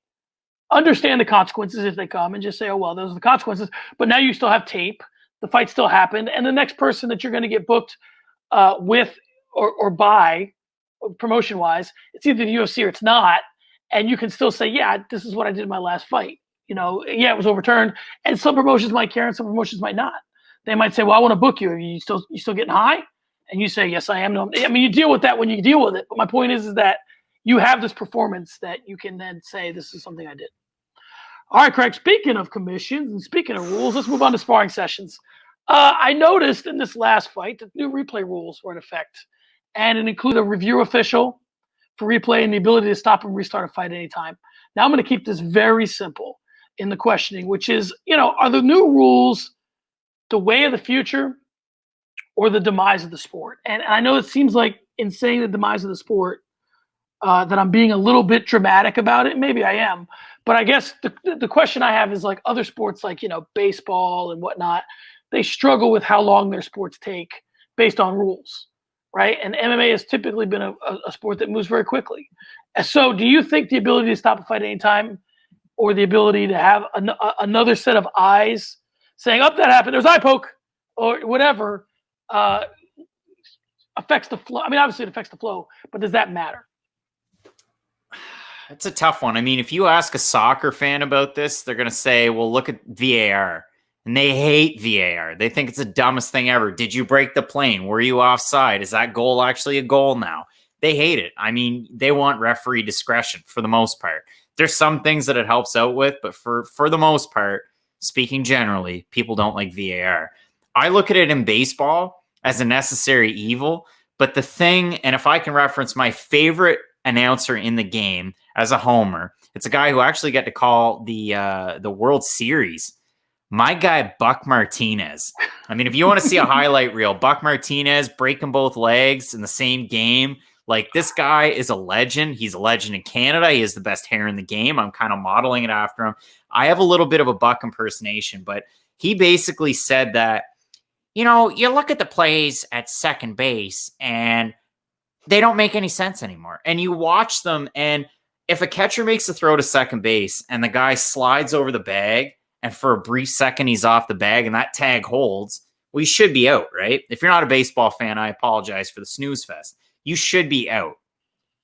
understand the consequences if they come, and just say, oh, well, those are the consequences. But now you still have tape. The fight still happened. And the next person that you're going to get booked with or by, promotion-wise, it's either the UFC or it's not. And you can still say, yeah, this is what I did in my last fight. Yeah, it was overturned. And some promotions might care and some promotions might not. They might say, well, I want to book you. Are you still getting high? And you say, yes, I am. No, I mean, you deal with that when you deal with it. But my point is that you have this performance that you can then say, this is something I did. All right, Craig, speaking of commissions and speaking of rules, let's move on to sparring sessions. I noticed in this last fight that new replay rules were in effect, and it included a review official for replay and the ability to stop and restart a fight at any time. Now I'm going to keep this very simple in the questioning, which is, are the new rules the way of the future or the demise of the sport? And I know it seems like in saying the demise of the sport that I'm being a little bit dramatic about it. Maybe I am. But I guess the question I have is like other sports like, baseball and whatnot, they struggle with how long their sports take based on rules, right? And MMA has typically been a sport that moves very quickly. And so do you think the ability to stop a fight anytime or the ability to have another set of eyes saying, oh, that happened, there's eye poke or whatever, affects the flow? I mean, obviously it affects the flow, but does that matter? It's a tough one. I mean, if you ask a soccer fan about this, they're going to say, well, look at VAR. And they hate VAR. They think it's the dumbest thing ever. Did you break the plane? Were you offside? Is that goal actually a goal now? They hate it. I mean, they want referee discretion for the most part. There's some things that it helps out with, but for the most part, speaking generally, people don't like VAR. I look at it in baseball as a necessary evil, but the thing, and if I can reference my favorite announcer in the game as a homer, it's a guy who actually got to call the World Series. My guy, Buck Martinez. I mean, if you want to see a highlight reel, Buck Martinez breaking both legs in the same game. Like, this guy is a legend. He's a legend in Canada. He has the best hair in the game. I'm kind of modeling it after him. I have a little bit of a Buck impersonation, but he basically said that, you look at the plays at second base and they don't make any sense anymore. And you watch them, and if a catcher makes a throw to second base and the guy slides over the bag, and for a brief second he's off the bag and that tag holds, well, you should be out, right? If you're not a baseball fan, I apologize for the snooze fest. You should be out.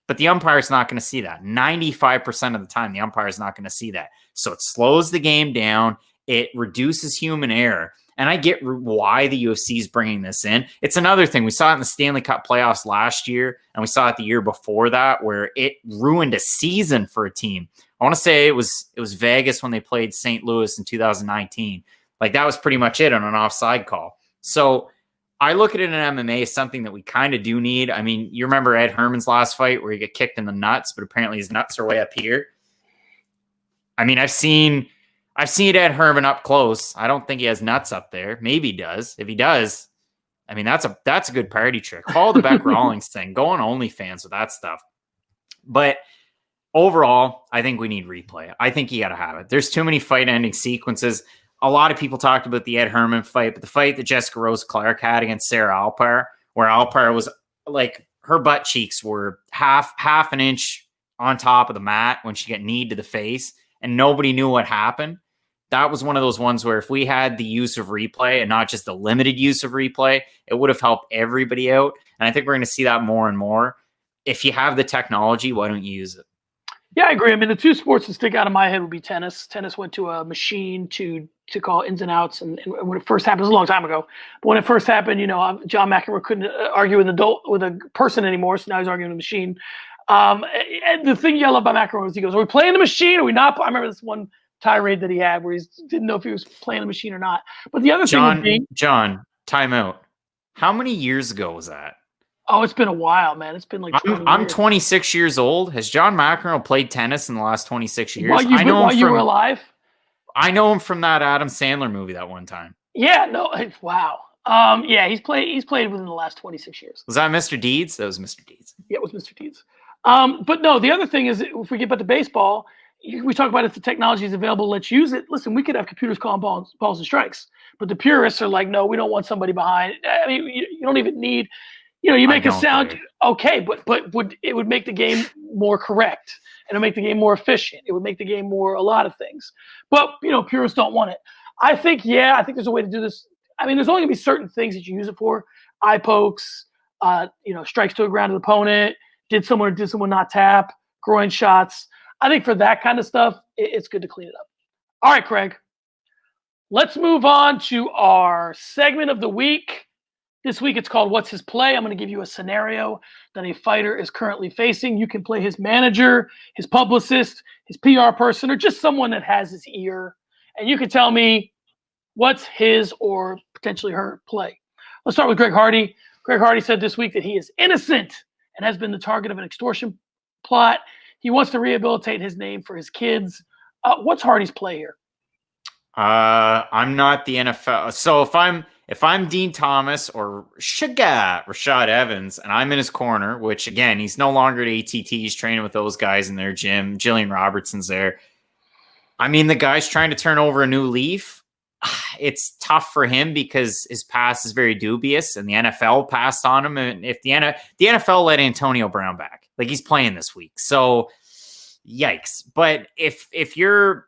But the umpire's not going to see that. 95% of the time, the umpire is not going to see that. So it slows the game down. It reduces human error. And I get why the UFC is bringing this in. It's another thing. We saw it in the Stanley Cup playoffs last year, and we saw it the year before that, where it ruined a season for a team. I want to say it was Vegas when they played St. Louis in 2019. Like, that was pretty much it on an offside call. So I look at it in MMA as something that we kind of do need. I mean, you remember Ed Herman's last fight where he got kicked in the nuts, but apparently his nuts are way up here. I mean, I've seen Ed Herman up close. I don't think he has nuts up there. Maybe he does. If he does, I mean, that's a good party trick. Follow the Beck Rawlings thing. Go on OnlyFans with that stuff. But overall, I think we need replay. I think you got to have it. There's too many fight-ending sequences. A lot of people talked about the Ed Herman fight, but the fight that Jessica Rose Clark had against Sarah Alpar, where Alpar was like, her butt cheeks were half an inch on top of the mat when she got kneed to the face, and nobody knew what happened. That was one of those ones where if we had the use of replay and not just the limited use of replay, it would have helped everybody out. And I think we're going to see that more and more. If you have the technology, why don't you use it? Yeah, I agree. I mean, the two sports that stick out of my head would be tennis. Tennis went to a machine to call ins and outs. And when it first happened, it was a long time ago. But when it first happened, John McEnroe couldn't argue with a person anymore. So now he's arguing with a machine. And the thing you love about McEnroe is he goes, are we playing the machine? Are we not? I remember this one tirade that he had where he didn't know if he was playing a machine or not. But the other thing would be John, time out. How many years ago was that? Oh, it's been a while, man. It's been like 20 I'm years. 26 years old. Has John McEnroe played tennis in the last 26 years? While you were alive? I know him from that Adam Sandler movie that one time. Yeah, no, wow. Yeah, he's played within the last 26 years. Was that Mr. Deeds? That was Mr. Deeds. Yeah, it was Mr. Deeds. But no, the other thing is, if we get back to baseball, we talk about if the technology is available, let's use it. Listen, we could have computers calling balls and strikes, but the purists are like, no, we don't want somebody behind. I mean, you don't even need. You make a sound, okay, but it would make the game more correct, and it would make the game more efficient. It would make the game more a lot of things. But purists don't want it. I think there's a way to do this. I mean, there's only gonna be certain things that you use it for. Eye pokes, strikes to a grounded opponent, did someone not tap, groin shots. I think for that kind of stuff, it's good to clean it up. All right, Craig. Let's move on to our segment of the week. This week it's called What's His Play? I'm going to give you a scenario that a fighter is currently facing. You can play his manager, his publicist, his PR person, or just someone that has his ear. And you can tell me what's his or potentially her play. Let's start with Greg Hardy. Greg Hardy said this week that he is innocent and has been the target of an extortion plot. He wants to rehabilitate his name for his kids. What's Hardy's play here? I'm not the NFL. So if I'm Dean Thomas or Rashad Evans, and I'm in his corner, which again, he's no longer at ATT. He's training with those guys in their gym. Jillian Robertson's there. I mean, the guy's trying to turn over a new leaf. It's tough for him because his past is very dubious, and the NFL passed on him. And if the NFL let Antonio Brown back, like he's playing this week, so yikes. But if you're,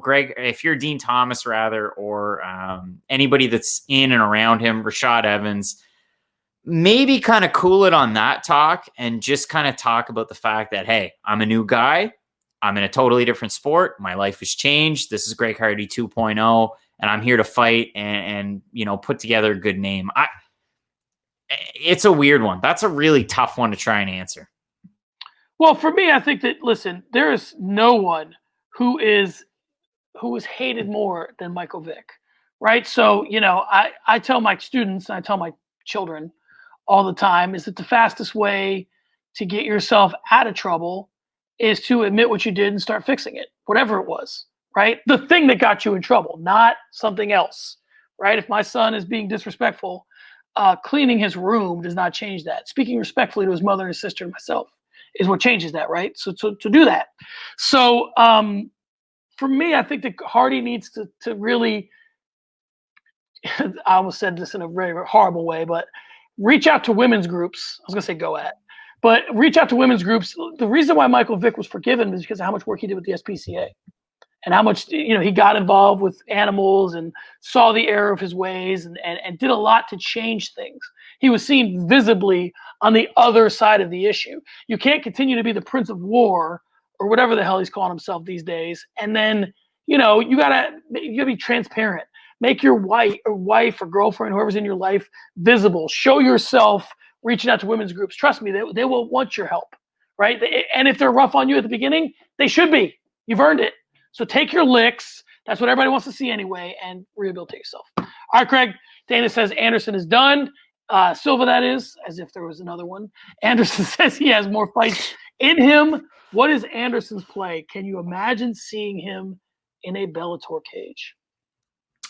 Greg, if you're Dean Thomas rather, or anybody that's in and around him, Rashad Evans, maybe kind of cool it on that talk and just kind of talk about the fact that, hey, I'm a new guy. I'm in a totally different sport. My life has changed. This is Greg Hardy 2.0, and I'm here to fight and put together a good name. It's a weird one. That's a really tough one to try and answer. Well, for me, I think that, listen, there is no one who is hated more than Michael Vick, right? So, I tell my students, and I tell my children all the time, is that the fastest way to get yourself out of trouble is to admit what you did and start fixing it, whatever it was, right? The thing that got you in trouble, not something else, right? If my son is being disrespectful, cleaning his room does not change that. Speaking respectfully to his mother and his sister and myself is what changes that, right? So to do that. So for me, I think that Hardy needs to really, I almost said this in a very horrible way, but reach out to women's groups. I was going to say go at, but reach out to women's groups. The reason why Michael Vick was forgiven is because of how much work he did with the SPCA and how much, he got involved with animals and saw the error of his ways and did a lot to change things. He was seen visibly on the other side of the issue. You can't continue to be the Prince of War or whatever the hell he's calling himself these days. And then, you gotta be transparent. Make your wife or girlfriend, whoever's in your life, visible. Show yourself reaching out to women's groups. Trust me, they will want your help, right? And if they're rough on you at the beginning, they should be. You've earned it. So take your licks. That's what everybody wants to see anyway, and rehabilitate yourself. All right, Craig. Dana says Anderson is done. Silva, that is, as if there was another one. Anderson says he has more fights in him. What is Anderson's play? Can you imagine seeing him in a Bellator cage?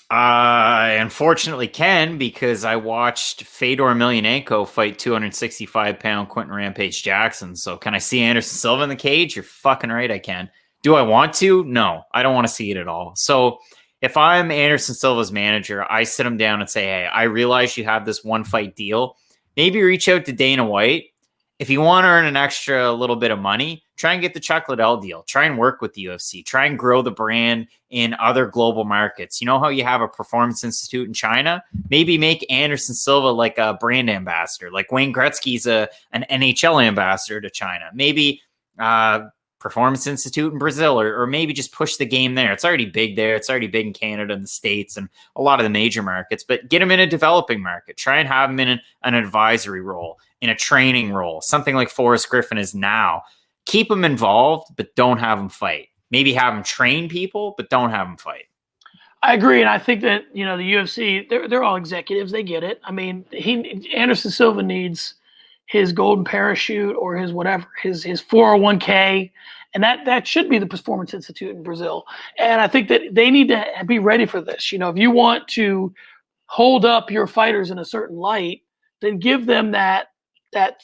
I unfortunately can, because I watched Fedor Emelianenko fight 265-pound Quentin Rampage Jackson. So can I see Anderson Silva in the cage? You're fucking right, I can. Do I want to? No, I don't want to see it at all. So if I'm Anderson Silva's manager, I sit him down and say, hey, I realize you have this one fight deal. Maybe reach out to Dana White. If you want to earn an extra little bit of money, try and get the Chuck Liddell deal. Try and work with the UFC. Try and grow the brand in other global markets. You know how you have a performance institute in China? Maybe make Anderson Silva like a brand ambassador, like Wayne Gretzky's an NHL ambassador to China. Maybe Performance Institute in Brazil, or maybe just push the game there. It's already big there. It's already big in Canada and the States and a lot of the major markets, but get him in a developing market. Try and have him in an advisory role, in a training role, something like Forrest Griffin is now. Keep him involved, but don't have him fight. maybe have him train people, but don't have him fight. I agree, and I think that the UFC they're all executives. They get it. I mean, Anderson Silva needs his golden parachute or his whatever, his 401k, and that should be the Performance Institute in Brazil. And I think that they need to be ready for this. If you want to hold up your fighters in a certain light, then give them that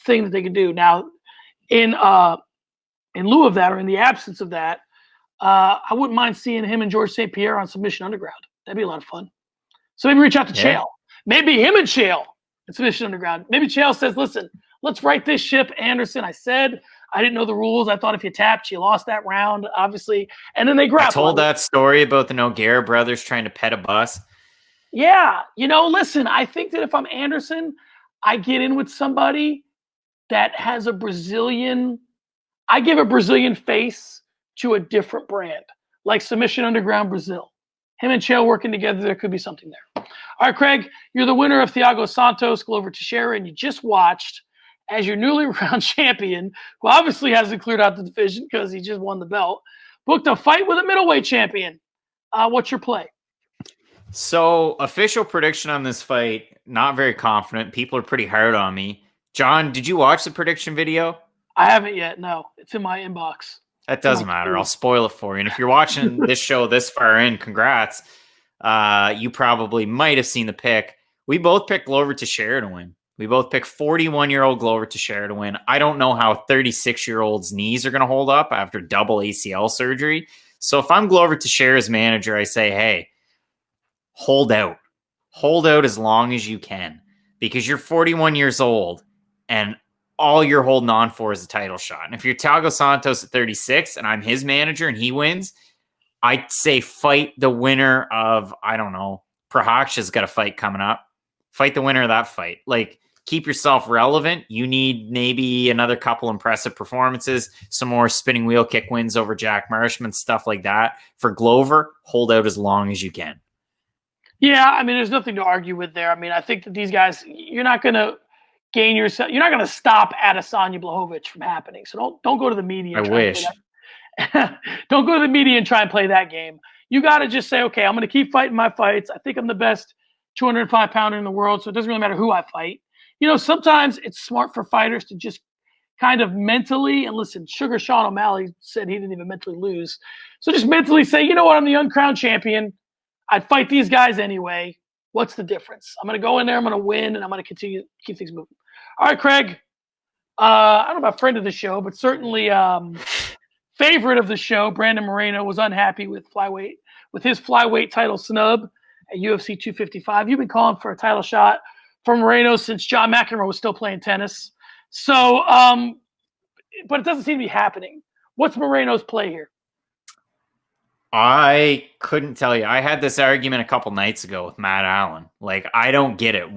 thing that they can do. Now, in lieu of that, or in the absence of that, I wouldn't mind seeing him and George St. Pierre on Submission Underground. That'd be a lot of fun. So maybe reach out to Chael. Maybe him and Chael in Submission Underground. Maybe Chael says, listen, let's right this ship, Anderson. I said I didn't know the rules. I thought if you tapped, you lost that round, obviously. And then they grapple. I told that story about the Nogueira brothers trying to pet a bus. Yeah. Listen, I think that if I'm Anderson, I get in with somebody that has a Brazilian – I give a Brazilian face to a different brand, like Submission Underground Brazil. Him and Chael working together, there could be something there. All right, Craig, you're the winner of Thiago Santos, Glover Teixeira, and you just watched as your newly crowned champion, who obviously hasn't cleared out the division because he just won the belt, booked a fight with a middleweight champion. What's your play? So, official prediction on this fight, not very confident. People are pretty hard on me. John, did you watch the prediction video? I haven't yet, no. It's in my inbox. That doesn't matter. I'll spoil it for you. And if you're watching this show this far in, congrats. You probably might have seen the pick. We both picked Glover Teixeira to win. We both picked 41-year-old Glover Teixeira to win. I don't know how 36-year-olds' knees are going to hold up after double ACL surgery. So if I'm Glover Teixeira's manager, I say, hey, hold out. Hold out as long as you can because you're 41 years old and all you're holding on for is a title shot. And if you're Thiago Santos at 36 and I'm his manager and he wins, I'd say fight the winner of, I don't know, Prochazka's got a fight coming up. Fight the winner of that fight. Like, keep yourself relevant. You need maybe another couple impressive performances, some more spinning wheel kick wins over Jack Marshman, stuff like that. For Glover, hold out as long as you can. Yeah, I mean, there's nothing to argue with there. I mean, I think that these guys, you're not going to you're not going to stop Adesanya-Blachowicz from happening. So don't go to the media. I wish. Don't go to the media and try and play that game. You got to just say, okay, I'm going to keep fighting my fights. I think I'm the best 205-pounder in the world, so it doesn't really matter who I fight. Sometimes it's smart for fighters to just kind of mentally, and listen, Sugar Sean O'Malley said he didn't even mentally lose. So just mentally say, you know what, I'm the uncrowned champion. I'd fight these guys anyway. What's the difference? I'm going to go in there, I'm going to win, and I'm going to continue to keep things moving. All right, Craig. I don't know about friend of the show, but certainly favorite of the show, Brandon Moreno, was unhappy with his flyweight title snub at UFC 255. You've been calling for a title shot for Moreno since John McEnroe was still playing tennis. So, but it doesn't seem to be happening. What's Moreno's play here? I couldn't tell you. I had this argument a couple nights ago with Matt Allen. Like, I don't get it.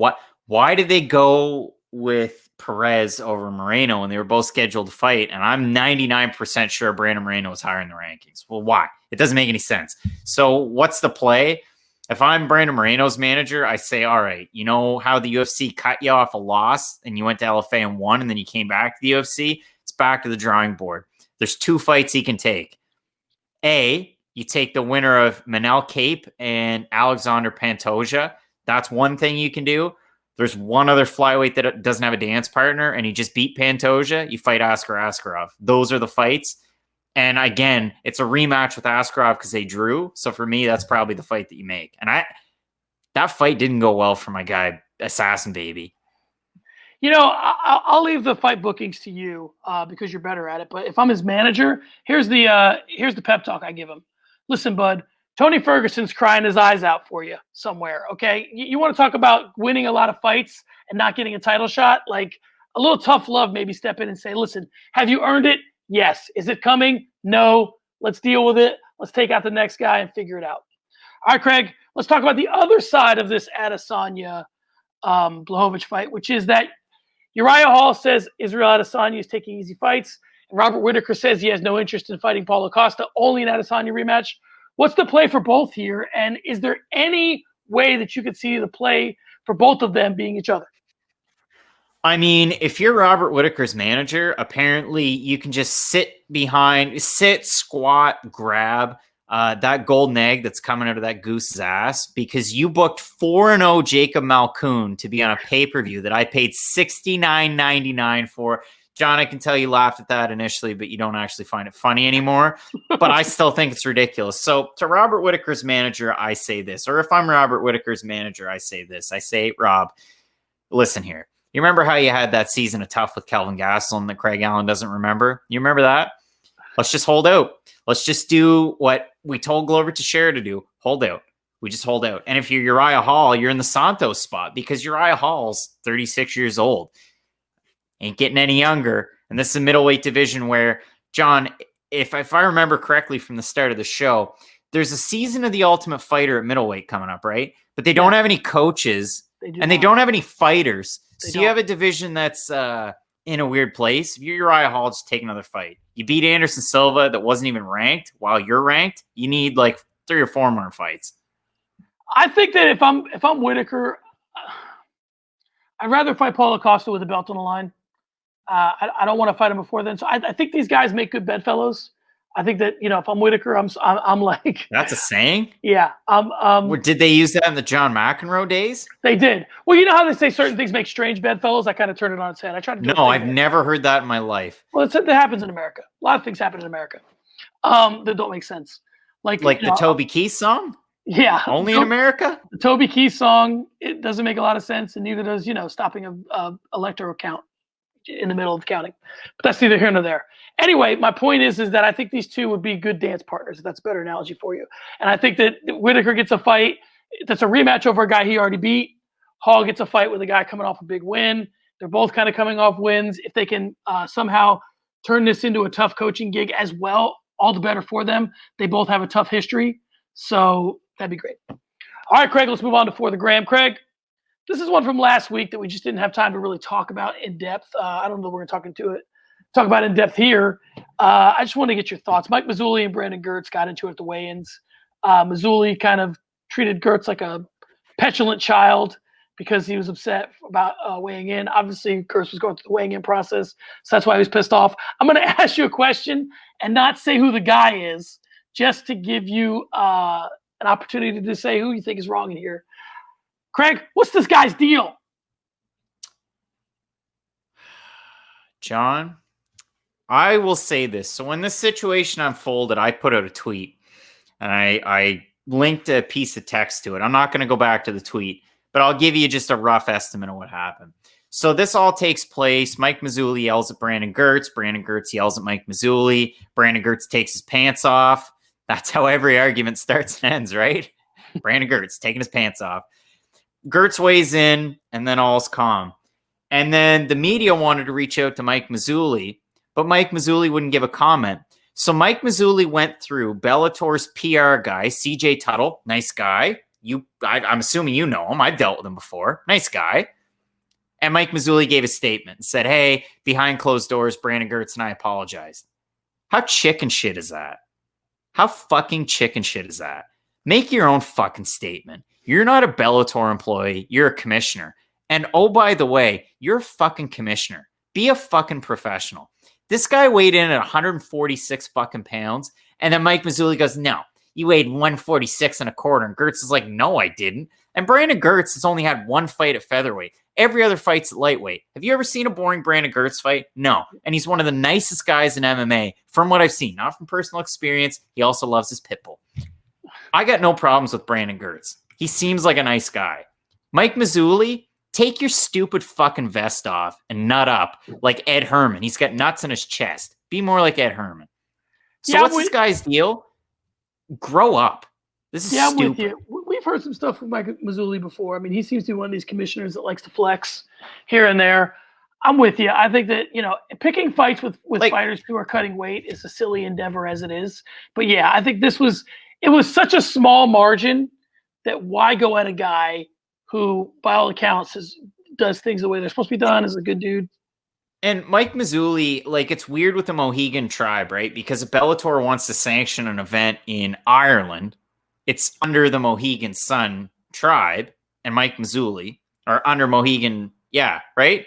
Why did they go with Perez over Moreno when they were both scheduled to fight? And I'm 99% sure Brandon Moreno was higher in the rankings. Well, why? It doesn't make any sense. So what's the play? If I'm Brandon Moreno's manager, I say, all right, you know how the UFC cut you off a loss and you went to LFA and won and then you came back to the UFC? It's back to the drawing board. There's two fights he can take. A, you take the winner of Manel Cape and Alexander Pantoja. That's one thing you can do. There's one other flyweight that doesn't have a dance partner, and he just beat Pantoja. You fight Askar Askarov. Those are the fights. And again, it's a rematch with Askarov because they drew. So for me, that's probably the fight that you make. And that fight didn't go well for my guy, Assassin Baby. I'll leave the fight bookings to you because you're better at it. But if I'm his manager, here's the pep talk I give him. Listen, bud, Tony Ferguson's crying his eyes out for you somewhere, okay? You want to talk about winning a lot of fights and not getting a title shot? Like, a little tough love, maybe step in and say, listen, have you earned it? Yes. Is it coming? No. Let's deal with it. Let's take out the next guy and figure it out. All right, Craig, let's talk about the other side of this Adesanya Blachowicz fight, which is that Uriah Hall says Israel Adesanya is taking easy fights. And Robert Whitaker says he has no interest in fighting Paulo Costa, only an Adesanya rematch. What's the play for both here? And is there any way that you could see the play for both of them being each other? I mean, if you're Robert Whittaker's manager, apparently you can just sit, squat, grab that golden egg that's coming out of that goose's ass because you booked 4-0 Jacob Malkoon to be on a pay-per-view that I paid $69.99 for. John, I can tell you laughed at that initially, but you don't actually find it funny anymore. But I still think it's ridiculous. So to Robert Whittaker's manager, I say this. Or if I'm Robert Whittaker's manager, I say this. I say, Rob, listen here. You remember how you had that season of Tough with Kelvin Gastelum that Craig Allen doesn't remember? You remember that? Let's just hold out. Let's just do what we told Glover Teixeira to do. Hold out. We just hold out. And if you're Uriah Hall, you're in the Santos spot because Uriah Hall's 36 years old. Ain't getting any younger. And this is a middleweight division where, John, if I remember correctly from the start of the show, there's a season of The Ultimate Fighter at middleweight coming up, right? But they don't have any coaches they don't have any fighters. So you have a division that's in a weird place. If you're Uriah Hall, just take another fight. You beat Anderson Silva that wasn't even ranked while you're ranked. You need like 3 or 4 more fights. I think that if I'm Whittaker, I'd rather fight Paulo Costa with a belt on the line. I don't want to fight him before then. So I think these guys make good bedfellows. I think that, if I'm Whittaker, I'm like... That's a saying? Yeah. Did they use that in the John McEnroe days? They did. Well, you know how they say certain things make strange bedfellows? I kind of turned it on its head. I tried to do No, I've never heard that in my life. Well, it happens in America. A lot of things happen in America that don't make sense. Like the Toby Keith song? Yeah. Only in America? The Toby Keith song, it doesn't make a lot of sense, and neither does, stopping a electro count in the middle of counting. But that's neither here nor there. Anyway, my point is that I think these two would be good dance partners, if that's a better analogy for you. And I think that Whittaker gets a fight that's a rematch over a guy he already beat. Hall gets a fight with a guy coming off a big win. They're both kind of coming off wins. If they can somehow turn this into a tough coaching gig as well, all the better for them. They both have a tough history. So that'd be great. All right, Craig, let's move on to For the Gram. Craig, this is one from last week that we just didn't have time to really talk about in depth. I don't know if we're going to talk about in depth here. I just want to get your thoughts. Mike Mazzulli and Brandon Girtz got into it at the weigh-ins. Mazzulli kind of treated Girtz like a petulant child because he was upset about weighing in. Obviously, Girtz was going through the weighing in process, so that's why he was pissed off. I'm going to ask you a question and not say who the guy is, just to give you an opportunity to say who you think is wrong in here. Craig, what's this guy's deal? John, I will say this. So when this situation unfolded, I put out a tweet and I linked a piece of text to it. I'm not going to go back to the tweet, but I'll give you just a rough estimate of what happened. So this all takes place. Mike Mazzulli yells at Brandon Girtz. Brandon Girtz yells at Mike Mazzulli. Brandon Girtz takes his pants off. That's how every argument starts and ends, right? Brandon Girtz taking his pants off. Girtz weighs in, and then all's calm. And then the media wanted to reach out to Mike Mazzulli, but Mike Mazzulli wouldn't give a comment. So Mike Mazzulli went through Bellator's PR guy, CJ Tuttle, nice guy. I'm assuming you know him. I've dealt with him before. Nice guy. And Mike Mazzulli gave a statement and said, hey, behind closed doors, Brandon Girtz and I apologized. How chicken shit is that? How fucking chicken shit is that? Make your own fucking statement. You're not a Bellator employee. You're a commissioner. And oh, by the way, you're a fucking commissioner. Be a fucking professional. This guy weighed in at 146 fucking pounds. And then Mike Mazzulli goes, no, you weighed 146 and a quarter. And Girtz is like, no, I didn't. And Brandon Girtz has only had one fight at featherweight. Every other fight's at lightweight. Have you ever seen a boring Brandon Girtz fight? No. And he's one of the nicest guys in MMA from what I've seen. Not from personal experience. He also loves his pit bull. I got no problems with Brandon Girtz. He seems like a nice guy. Mike Mazzulli, take your stupid fucking vest off and nut up like Ed Herman. He's got nuts in his chest. Be more like Ed Herman. So what's this guy's deal? Grow up. This is stupid. I'm with you. We've heard some stuff from Mike Mazzulli before. I mean, he seems to be one of these commissioners that likes to flex here and there. I'm with you. I think that, picking fights with fighters who are cutting weight is a silly endeavor as it is. But yeah, I think it was such a small margin that why go at a guy who, by all accounts, does things the way they're supposed to be done, is a good dude. And Mike Mazzulli, it's weird with the Mohegan tribe, right? Because if Bellator wants to sanction an event in Ireland, it's under the Mohegan Sun tribe and Mike Mazzulli are under Mohegan. Yeah, right?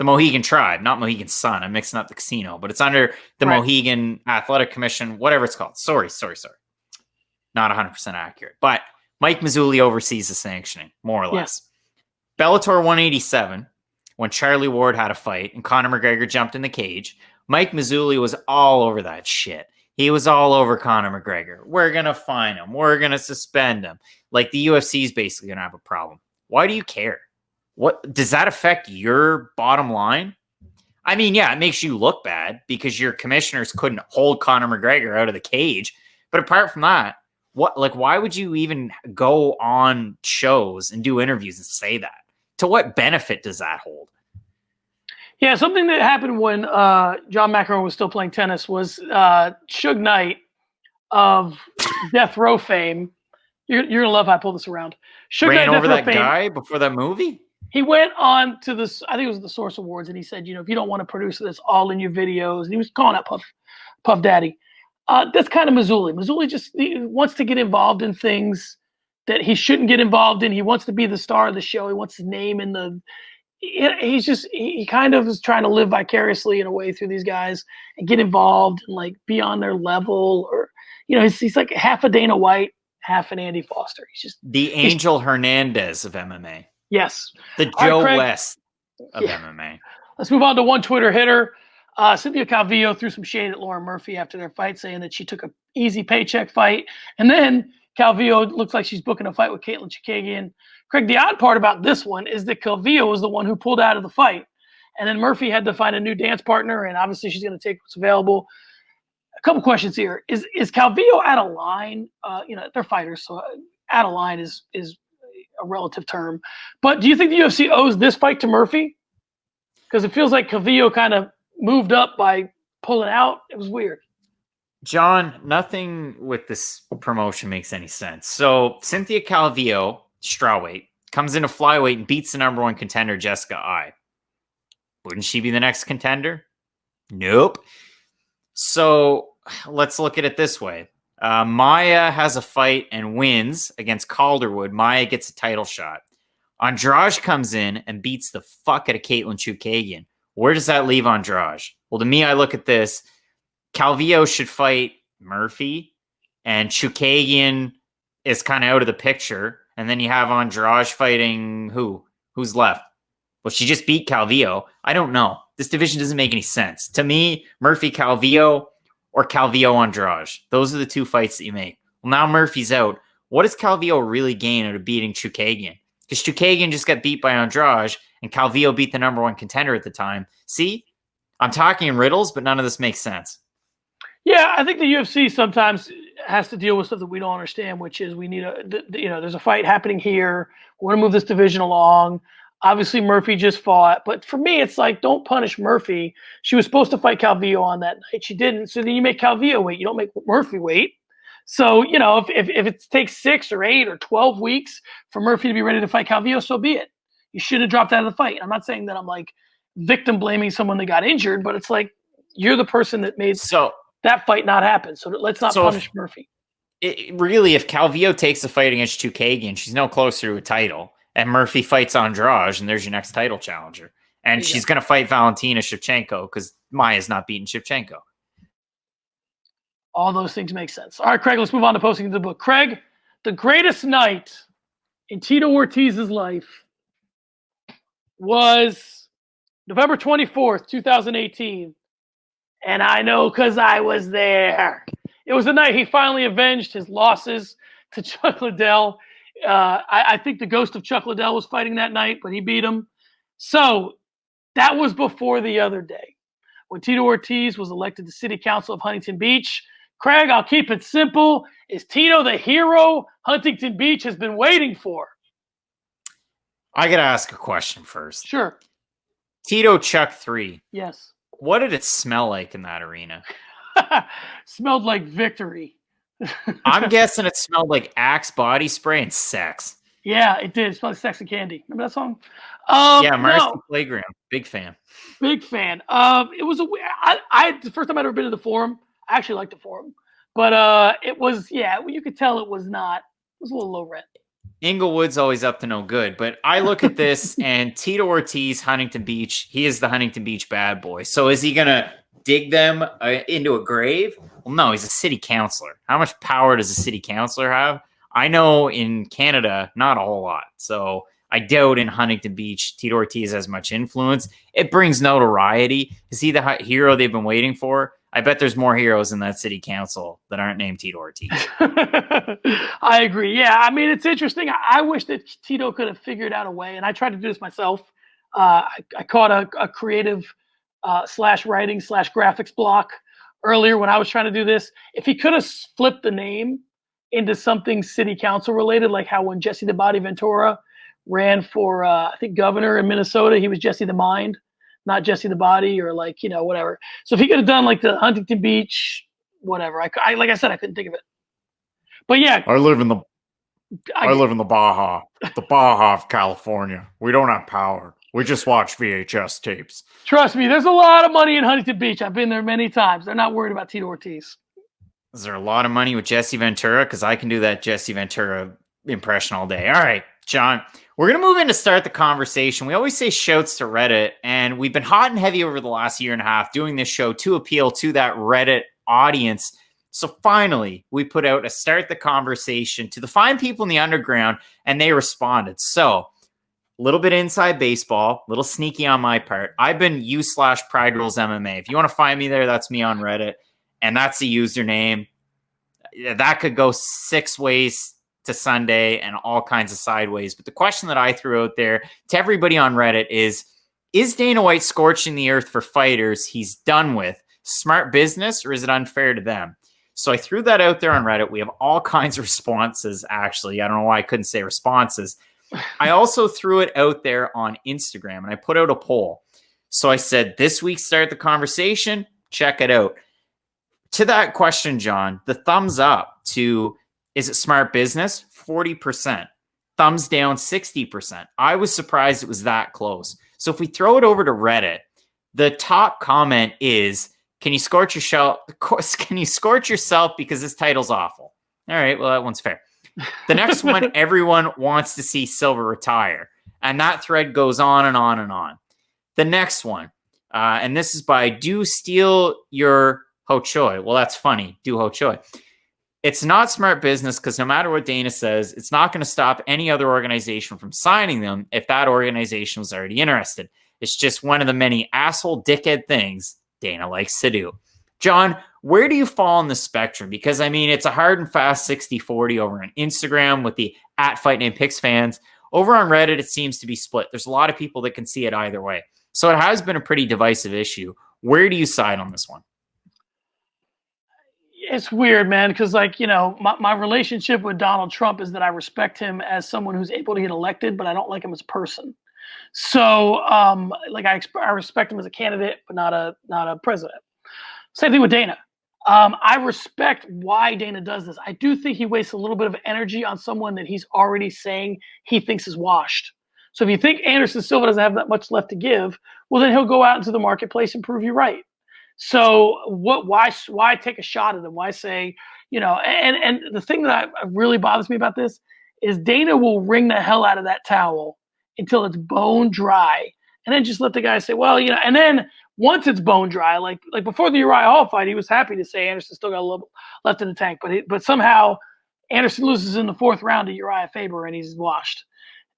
The Mohegan Tribe, not Mohegan Sun. I'm mixing up the casino, but it's under the Mohegan Athletic Commission, whatever it's called. Sorry. Not 100% accurate. But Mike Mazzulli oversees the sanctioning, more or less. Bellator 187, when Charlie Ward had a fight and Conor McGregor jumped in the cage, Mike Mazzulli was all over that shit. He was all over Conor McGregor. We're going to fine him. We're going to suspend him. Like, the UFC is basically going to have a problem. Why do you care? What does that affect your bottom line? I mean, yeah, it makes you look bad because your commissioners couldn't hold Conor McGregor out of the cage. But apart from that, why would you even go on shows and do interviews and say that? To what benefit does that hold? Yeah, something that happened when John McEnroe was still playing tennis was Suge Knight of Death Row fame. You're going to love how I pull this around. Suge Ran Knight, over that guy before that movie? He went on to this, I think it was the Source Awards, and he said, if you don't want to produce this all in your videos, and he was calling out Puff Daddy. That's kind of Mazzulli. Mazzulli he wants to get involved in things that he shouldn't get involved in. He wants to be the star of the show. He wants his name in the he kind of is trying to live vicariously in a way through these guys and get involved and like be on their level, or he's like half a Dana White, half an Andy Foster. He's just the Angel Hernandez of MMA. Yes, the Joe West of MMA. Let's move on to one Twitter hitter. Cynthia Calvillo threw some shade at Lauren Murphy after their fight, saying that she took an easy paycheck fight, and then Calvillo looks like she's booking a fight with Caitlin Chikagian. Craig, the odd part about this one is that Calvillo was the one who pulled out of the fight. And then Murphy had to find a new dance partner, and obviously she's going to take what's available. A couple questions here. Is Calvillo out of line? They're fighters, so out of line is a relative term. But do you think the UFC owes this fight to Murphy? Because it feels like Calvillo kind of moved up by pulling out. It was weird. John, nothing with this promotion makes any sense. So Cynthia Calvillo, strawweight, comes into flyweight and beats the number one contender, Jessica Eye. Wouldn't she be the next contender? Nope. So let's look at it this way. Maya has a fight and wins against Calderwood. Maya gets a title shot. Andrade comes in and beats the fuck out of Caitlin Chookagian. Where does that leave Andrade? Well, to me, I look at this. Calvillo should fight Murphy, and Chookagian is kind of out of the picture. And then you have Andrade fighting who? Who's left? Well, she just beat Calvillo. I don't know. This division doesn't make any sense. To me, Murphy Calvillo or Calvillo Andrade. Those are the two fights that you make. Well, now Murphy's out. What does Calvillo really gain out of beating Chookagian? Because Chookagian just got beat by Andrade, and Calvillo beat the number one contender at the time. See? I'm talking in riddles, but none of this makes sense. Yeah, I think the UFC sometimes has to deal with stuff that we don't understand, which is we need there's a fight happening here. We want to move this division along. Obviously, Murphy just fought. But for me, it's like, don't punish Murphy. She was supposed to fight Calvillo on that night. She didn't. So then you make Calvillo wait. You don't make Murphy wait. So, if it takes 6 or 8 or 12 weeks for Murphy to be ready to fight Calvillo, so be it. You should have dropped out of the fight. I'm not saying that I'm like victim blaming someone that got injured, but it's like you're the person that made that fight not happen. So let's not punish Murphy. If Calvillo takes the fight against Chookagian, she's no closer to a title. And Murphy fights Andrade, and there's your next title challenger. And she's going to fight Valentina Shevchenko because Maya's not beating Shevchenko. All those things make sense. All right, Craig, let's move on to posting the book. Craig, the greatest night in Tito Ortiz's life was November 24th, 2018. And I know because I was there. It was the night he finally avenged his losses to Chuck Liddell. I think the ghost of Chuck Liddell was fighting that night, but he beat him. So that was before the other day when Tito Ortiz was elected to City Council of Huntington Beach. Craig, I'll keep it simple. Is Tito the hero Huntington Beach has been waiting for? I got to ask a question first. Sure. Tito Chuck 3. Yes. What did it smell like in that arena? Smelled like victory. I'm guessing it smelled like Axe body spray and sex. Yeah, it did. It smelled like Sex and Candy. Remember that song? Yeah, Mercy Playground. Big fan. Big fan. It was the first time I'd ever been to the Forum. I actually liked the Forum. But it was, you could tell it was a little low rent. Inglewood's always up to no good, but I look at this and Tito Ortiz, Huntington Beach, he is the Huntington Beach bad boy. So is he going to dig them into a grave? Well, no, he's a city councilor. How much power does a city councilor have? I know in Canada, not a whole lot. So I doubt in Huntington Beach, Tito Ortiz has much influence. It brings notoriety. Is he the hero they've been waiting for? I bet there's more heroes in that city council that aren't named Tito Ortiz. I agree. Yeah, I mean, it's interesting. I wish that Tito could have figured out a way, and I tried to do this myself. I caught a creative slash writing slash graphics block earlier when I was trying to do this. If he could have flipped the name into something city council related, like how when Jesse the Body Ventura ran for, I think, governor in Minnesota, he was Jesse the Mind, not Jesse the Body, or like, whatever. So if he could have done like the Huntington Beach, whatever. I like I said, I couldn't think of it. But yeah, I live in the Baja, of California. We don't have power. We just watch VHS tapes. Trust me, there's a lot of money in Huntington Beach. I've been there many times. They're not worried about Tito Ortiz. Is there a lot of money with Jesse Ventura? Because I can do that Jesse Ventura impression all day. All right, John, we're going to move in to start the conversation. We always say shouts to Reddit, and we've been hot and heavy over the last year and a half doing this show to appeal to that Reddit audience. So finally, we put out a start the conversation to the fine people in the underground, and they responded. So a little bit inside baseball, a little sneaky on my part. I've been u/Pride Rules MMA. If you want to find me there, that's me on Reddit, and that's the username. That could go 6 ways to Sunday and all kinds of sideways. But the question that I threw out there to everybody on Reddit is Dana White scorching the earth for fighters he's done with smart business, or is it unfair to them? So I threw that out there on Reddit. We have all kinds of responses, actually. I don't know why I couldn't say responses. I also threw it out there on Instagram, and I put out a poll. So I said, this week, start the conversation. Check it out. To that question, John, the thumbs up to, is it smart business? 40%. Thumbs down, 60%. I was surprised it was that close. So if we throw it over to Reddit, the top comment is, Can you scorch yourself because this title's awful? All right, well, that one's fair. The next one, everyone wants to see Silva retire. And that thread goes on and on and on. The next one, and this is by Do Steal Your Ho Choi. Well, that's funny. Do Ho Choi. It's not smart business because no matter what Dana says, it's not going to stop any other organization from signing them if that organization was already interested. It's just one of the many asshole dickhead things Dana likes to do. John, where do you fall on the spectrum? Because, I mean, it's a hard and fast 60-40 over on Instagram with the @FightNamePicks fans. Over on Reddit, it seems to be split. There's a lot of people that can see it either way. So it has been a pretty divisive issue. Where do you side on this one? It's weird, man, because, like, my relationship with Donald Trump is that I respect him as someone who's able to get elected, but I don't like him as a person. So, I respect him as a candidate, but not a president. Same thing with Dana. I respect why Dana does this. I do think he wastes a little bit of energy on someone that he's already saying he thinks is washed. So if you think Anderson Silva doesn't have that much left to give, well, then he'll go out into the marketplace and prove you right. So why take a shot at him? Why say, and the thing that really bothers me about this is Dana will wring the hell out of that towel until it's bone dry, and then just let the guy say, well, and then once it's bone dry, like before the Uriah Hall fight, he was happy to say Anderson still got a little left in the tank, but somehow Anderson loses in the 4th round to Uriah Faber and he's washed.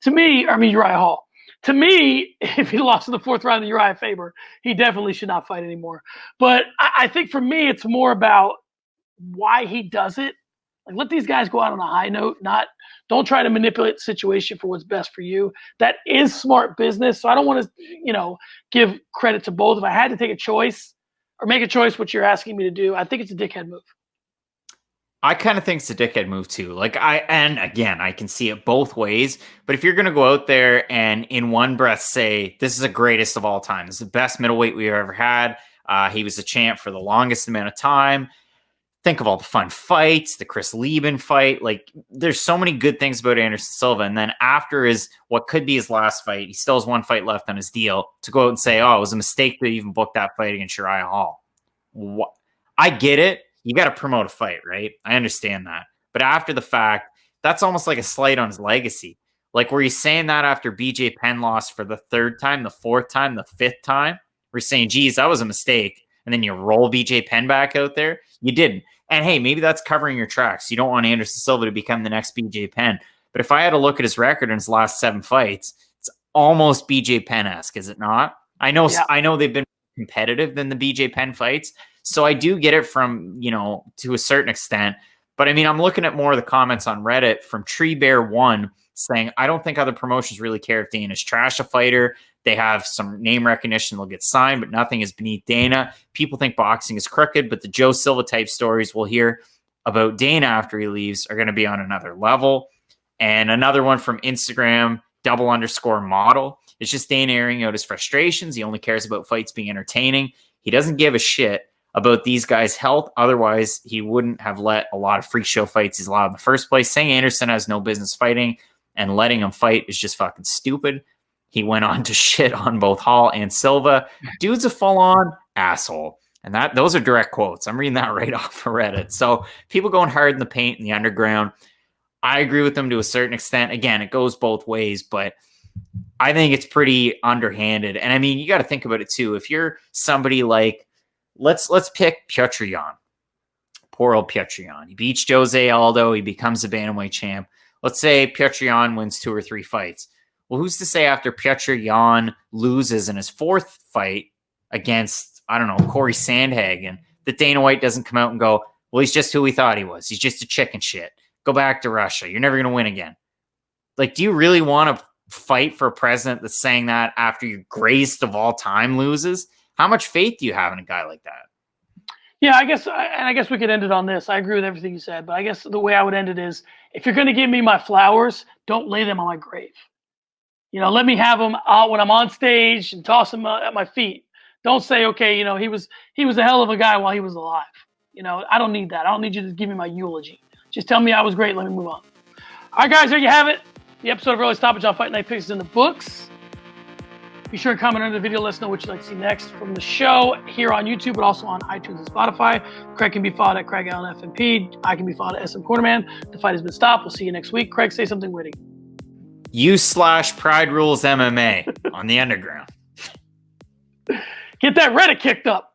Uriah Hall. To me, if he lost in the 4th round to Uriah Faber, he definitely should not fight anymore. But I think for me, it's more about why he does it. Like, let these guys go out on a high note. Don't try to manipulate the situation for what's best for you. That is smart business. So I don't want to, give credit to both. If I had to take a choice or make a choice, what you're asking me to do, I think it's a dickhead move. I kind of think it's a dickhead move too. And again, I can see it both ways. But if you're going to go out there and in one breath say, this is the greatest of all time, this is the best middleweight we've ever had. He was a champ for the longest amount of time. Think of all the fun fights, the Chris Lieben fight. Like, there's so many good things about Anderson Silva. And then after what could be his last fight, he still has one fight left on his deal, to go out and say, oh, it was a mistake to even book that fight against Uriah Hall. I get it. You got to promote a fight, right? I understand that. But after the fact, that's almost like a slight on his legacy. Like, were you saying that after BJ Penn lost for the third time, the fourth time, the fifth time? We're saying, geez, that was a mistake. And then you roll BJ Penn back out there? You didn't. And hey, maybe that's covering your tracks. You don't want Anderson Silva to become the next BJ Penn. But if I had to look at his record in his last 7 fights, it's almost BJ Penn-esque, is it not? I know they've been competitive than the BJ Penn fights. So I do get it from, to a certain extent. But I mean, I'm looking at more of the comments on Reddit from Tree Bear 1 saying, I don't think other promotions really care if Dana's trash a fighter. They have some name recognition, they'll get signed, but nothing is beneath Dana. People think boxing is crooked, but the Joe Silva type stories we'll hear about Dana after he leaves are going to be on another level. And another one from Instagram, _model. It's just Dana airing out his frustrations. He only cares about fights being entertaining. He doesn't give a shit about these guys' health. Otherwise, he wouldn't have let a lot of freak show fights he's allowed in the first place. Saying Anderson has no business fighting and letting him fight is just fucking stupid. He went on to shit on both Hall and Silva. Dude's a full-on asshole. And those are direct quotes. I'm reading that right off of Reddit. So people going hard in the paint in the underground. I agree with them to a certain extent. Again, it goes both ways, but I think it's pretty underhanded. And I mean, you got to think about it too. If you're somebody like, let's pick Petr Yan. Poor old Petr Yan. He beats Jose Aldo. He becomes a bantamweight champ. Let's say Petr Yan wins 2 or 3 fights. Well, who's to say after Petr Yan loses in his 4th fight against, I don't know, Corey Sandhagen, that Dana White doesn't come out and go, well, he's just who we thought he was. He's just a chicken shit. Go back to Russia. You're never going to win again. Like, do you really want to fight for a president that's saying that after your greatest of all time loses? How much faith do you have in a guy like that? Yeah, I guess we could end it on this. I agree with everything you said, but I guess the way I would end it is, if you're going to give me my flowers, don't lay them on my grave. Let me have them out when I'm on stage and toss them at my feet. Don't say, okay, he was a hell of a guy while he was alive. I don't need that. I don't need you to give me my eulogy. Just tell me I was great. Let me move on. All right, guys, there you have it. The episode of Early Stoppage on Fight Night Picks is in the books. Be sure to comment under the video. Let us know what you'd like to see next from the show here on YouTube, but also on iTunes and Spotify. Craig can be followed at Craig Allen FMP. I can be followed at SM Cornerman. The fight has been stopped. We'll see you next week. Craig, say something witty. /Pride Rules MMA on the underground. Get that Reddit kicked up.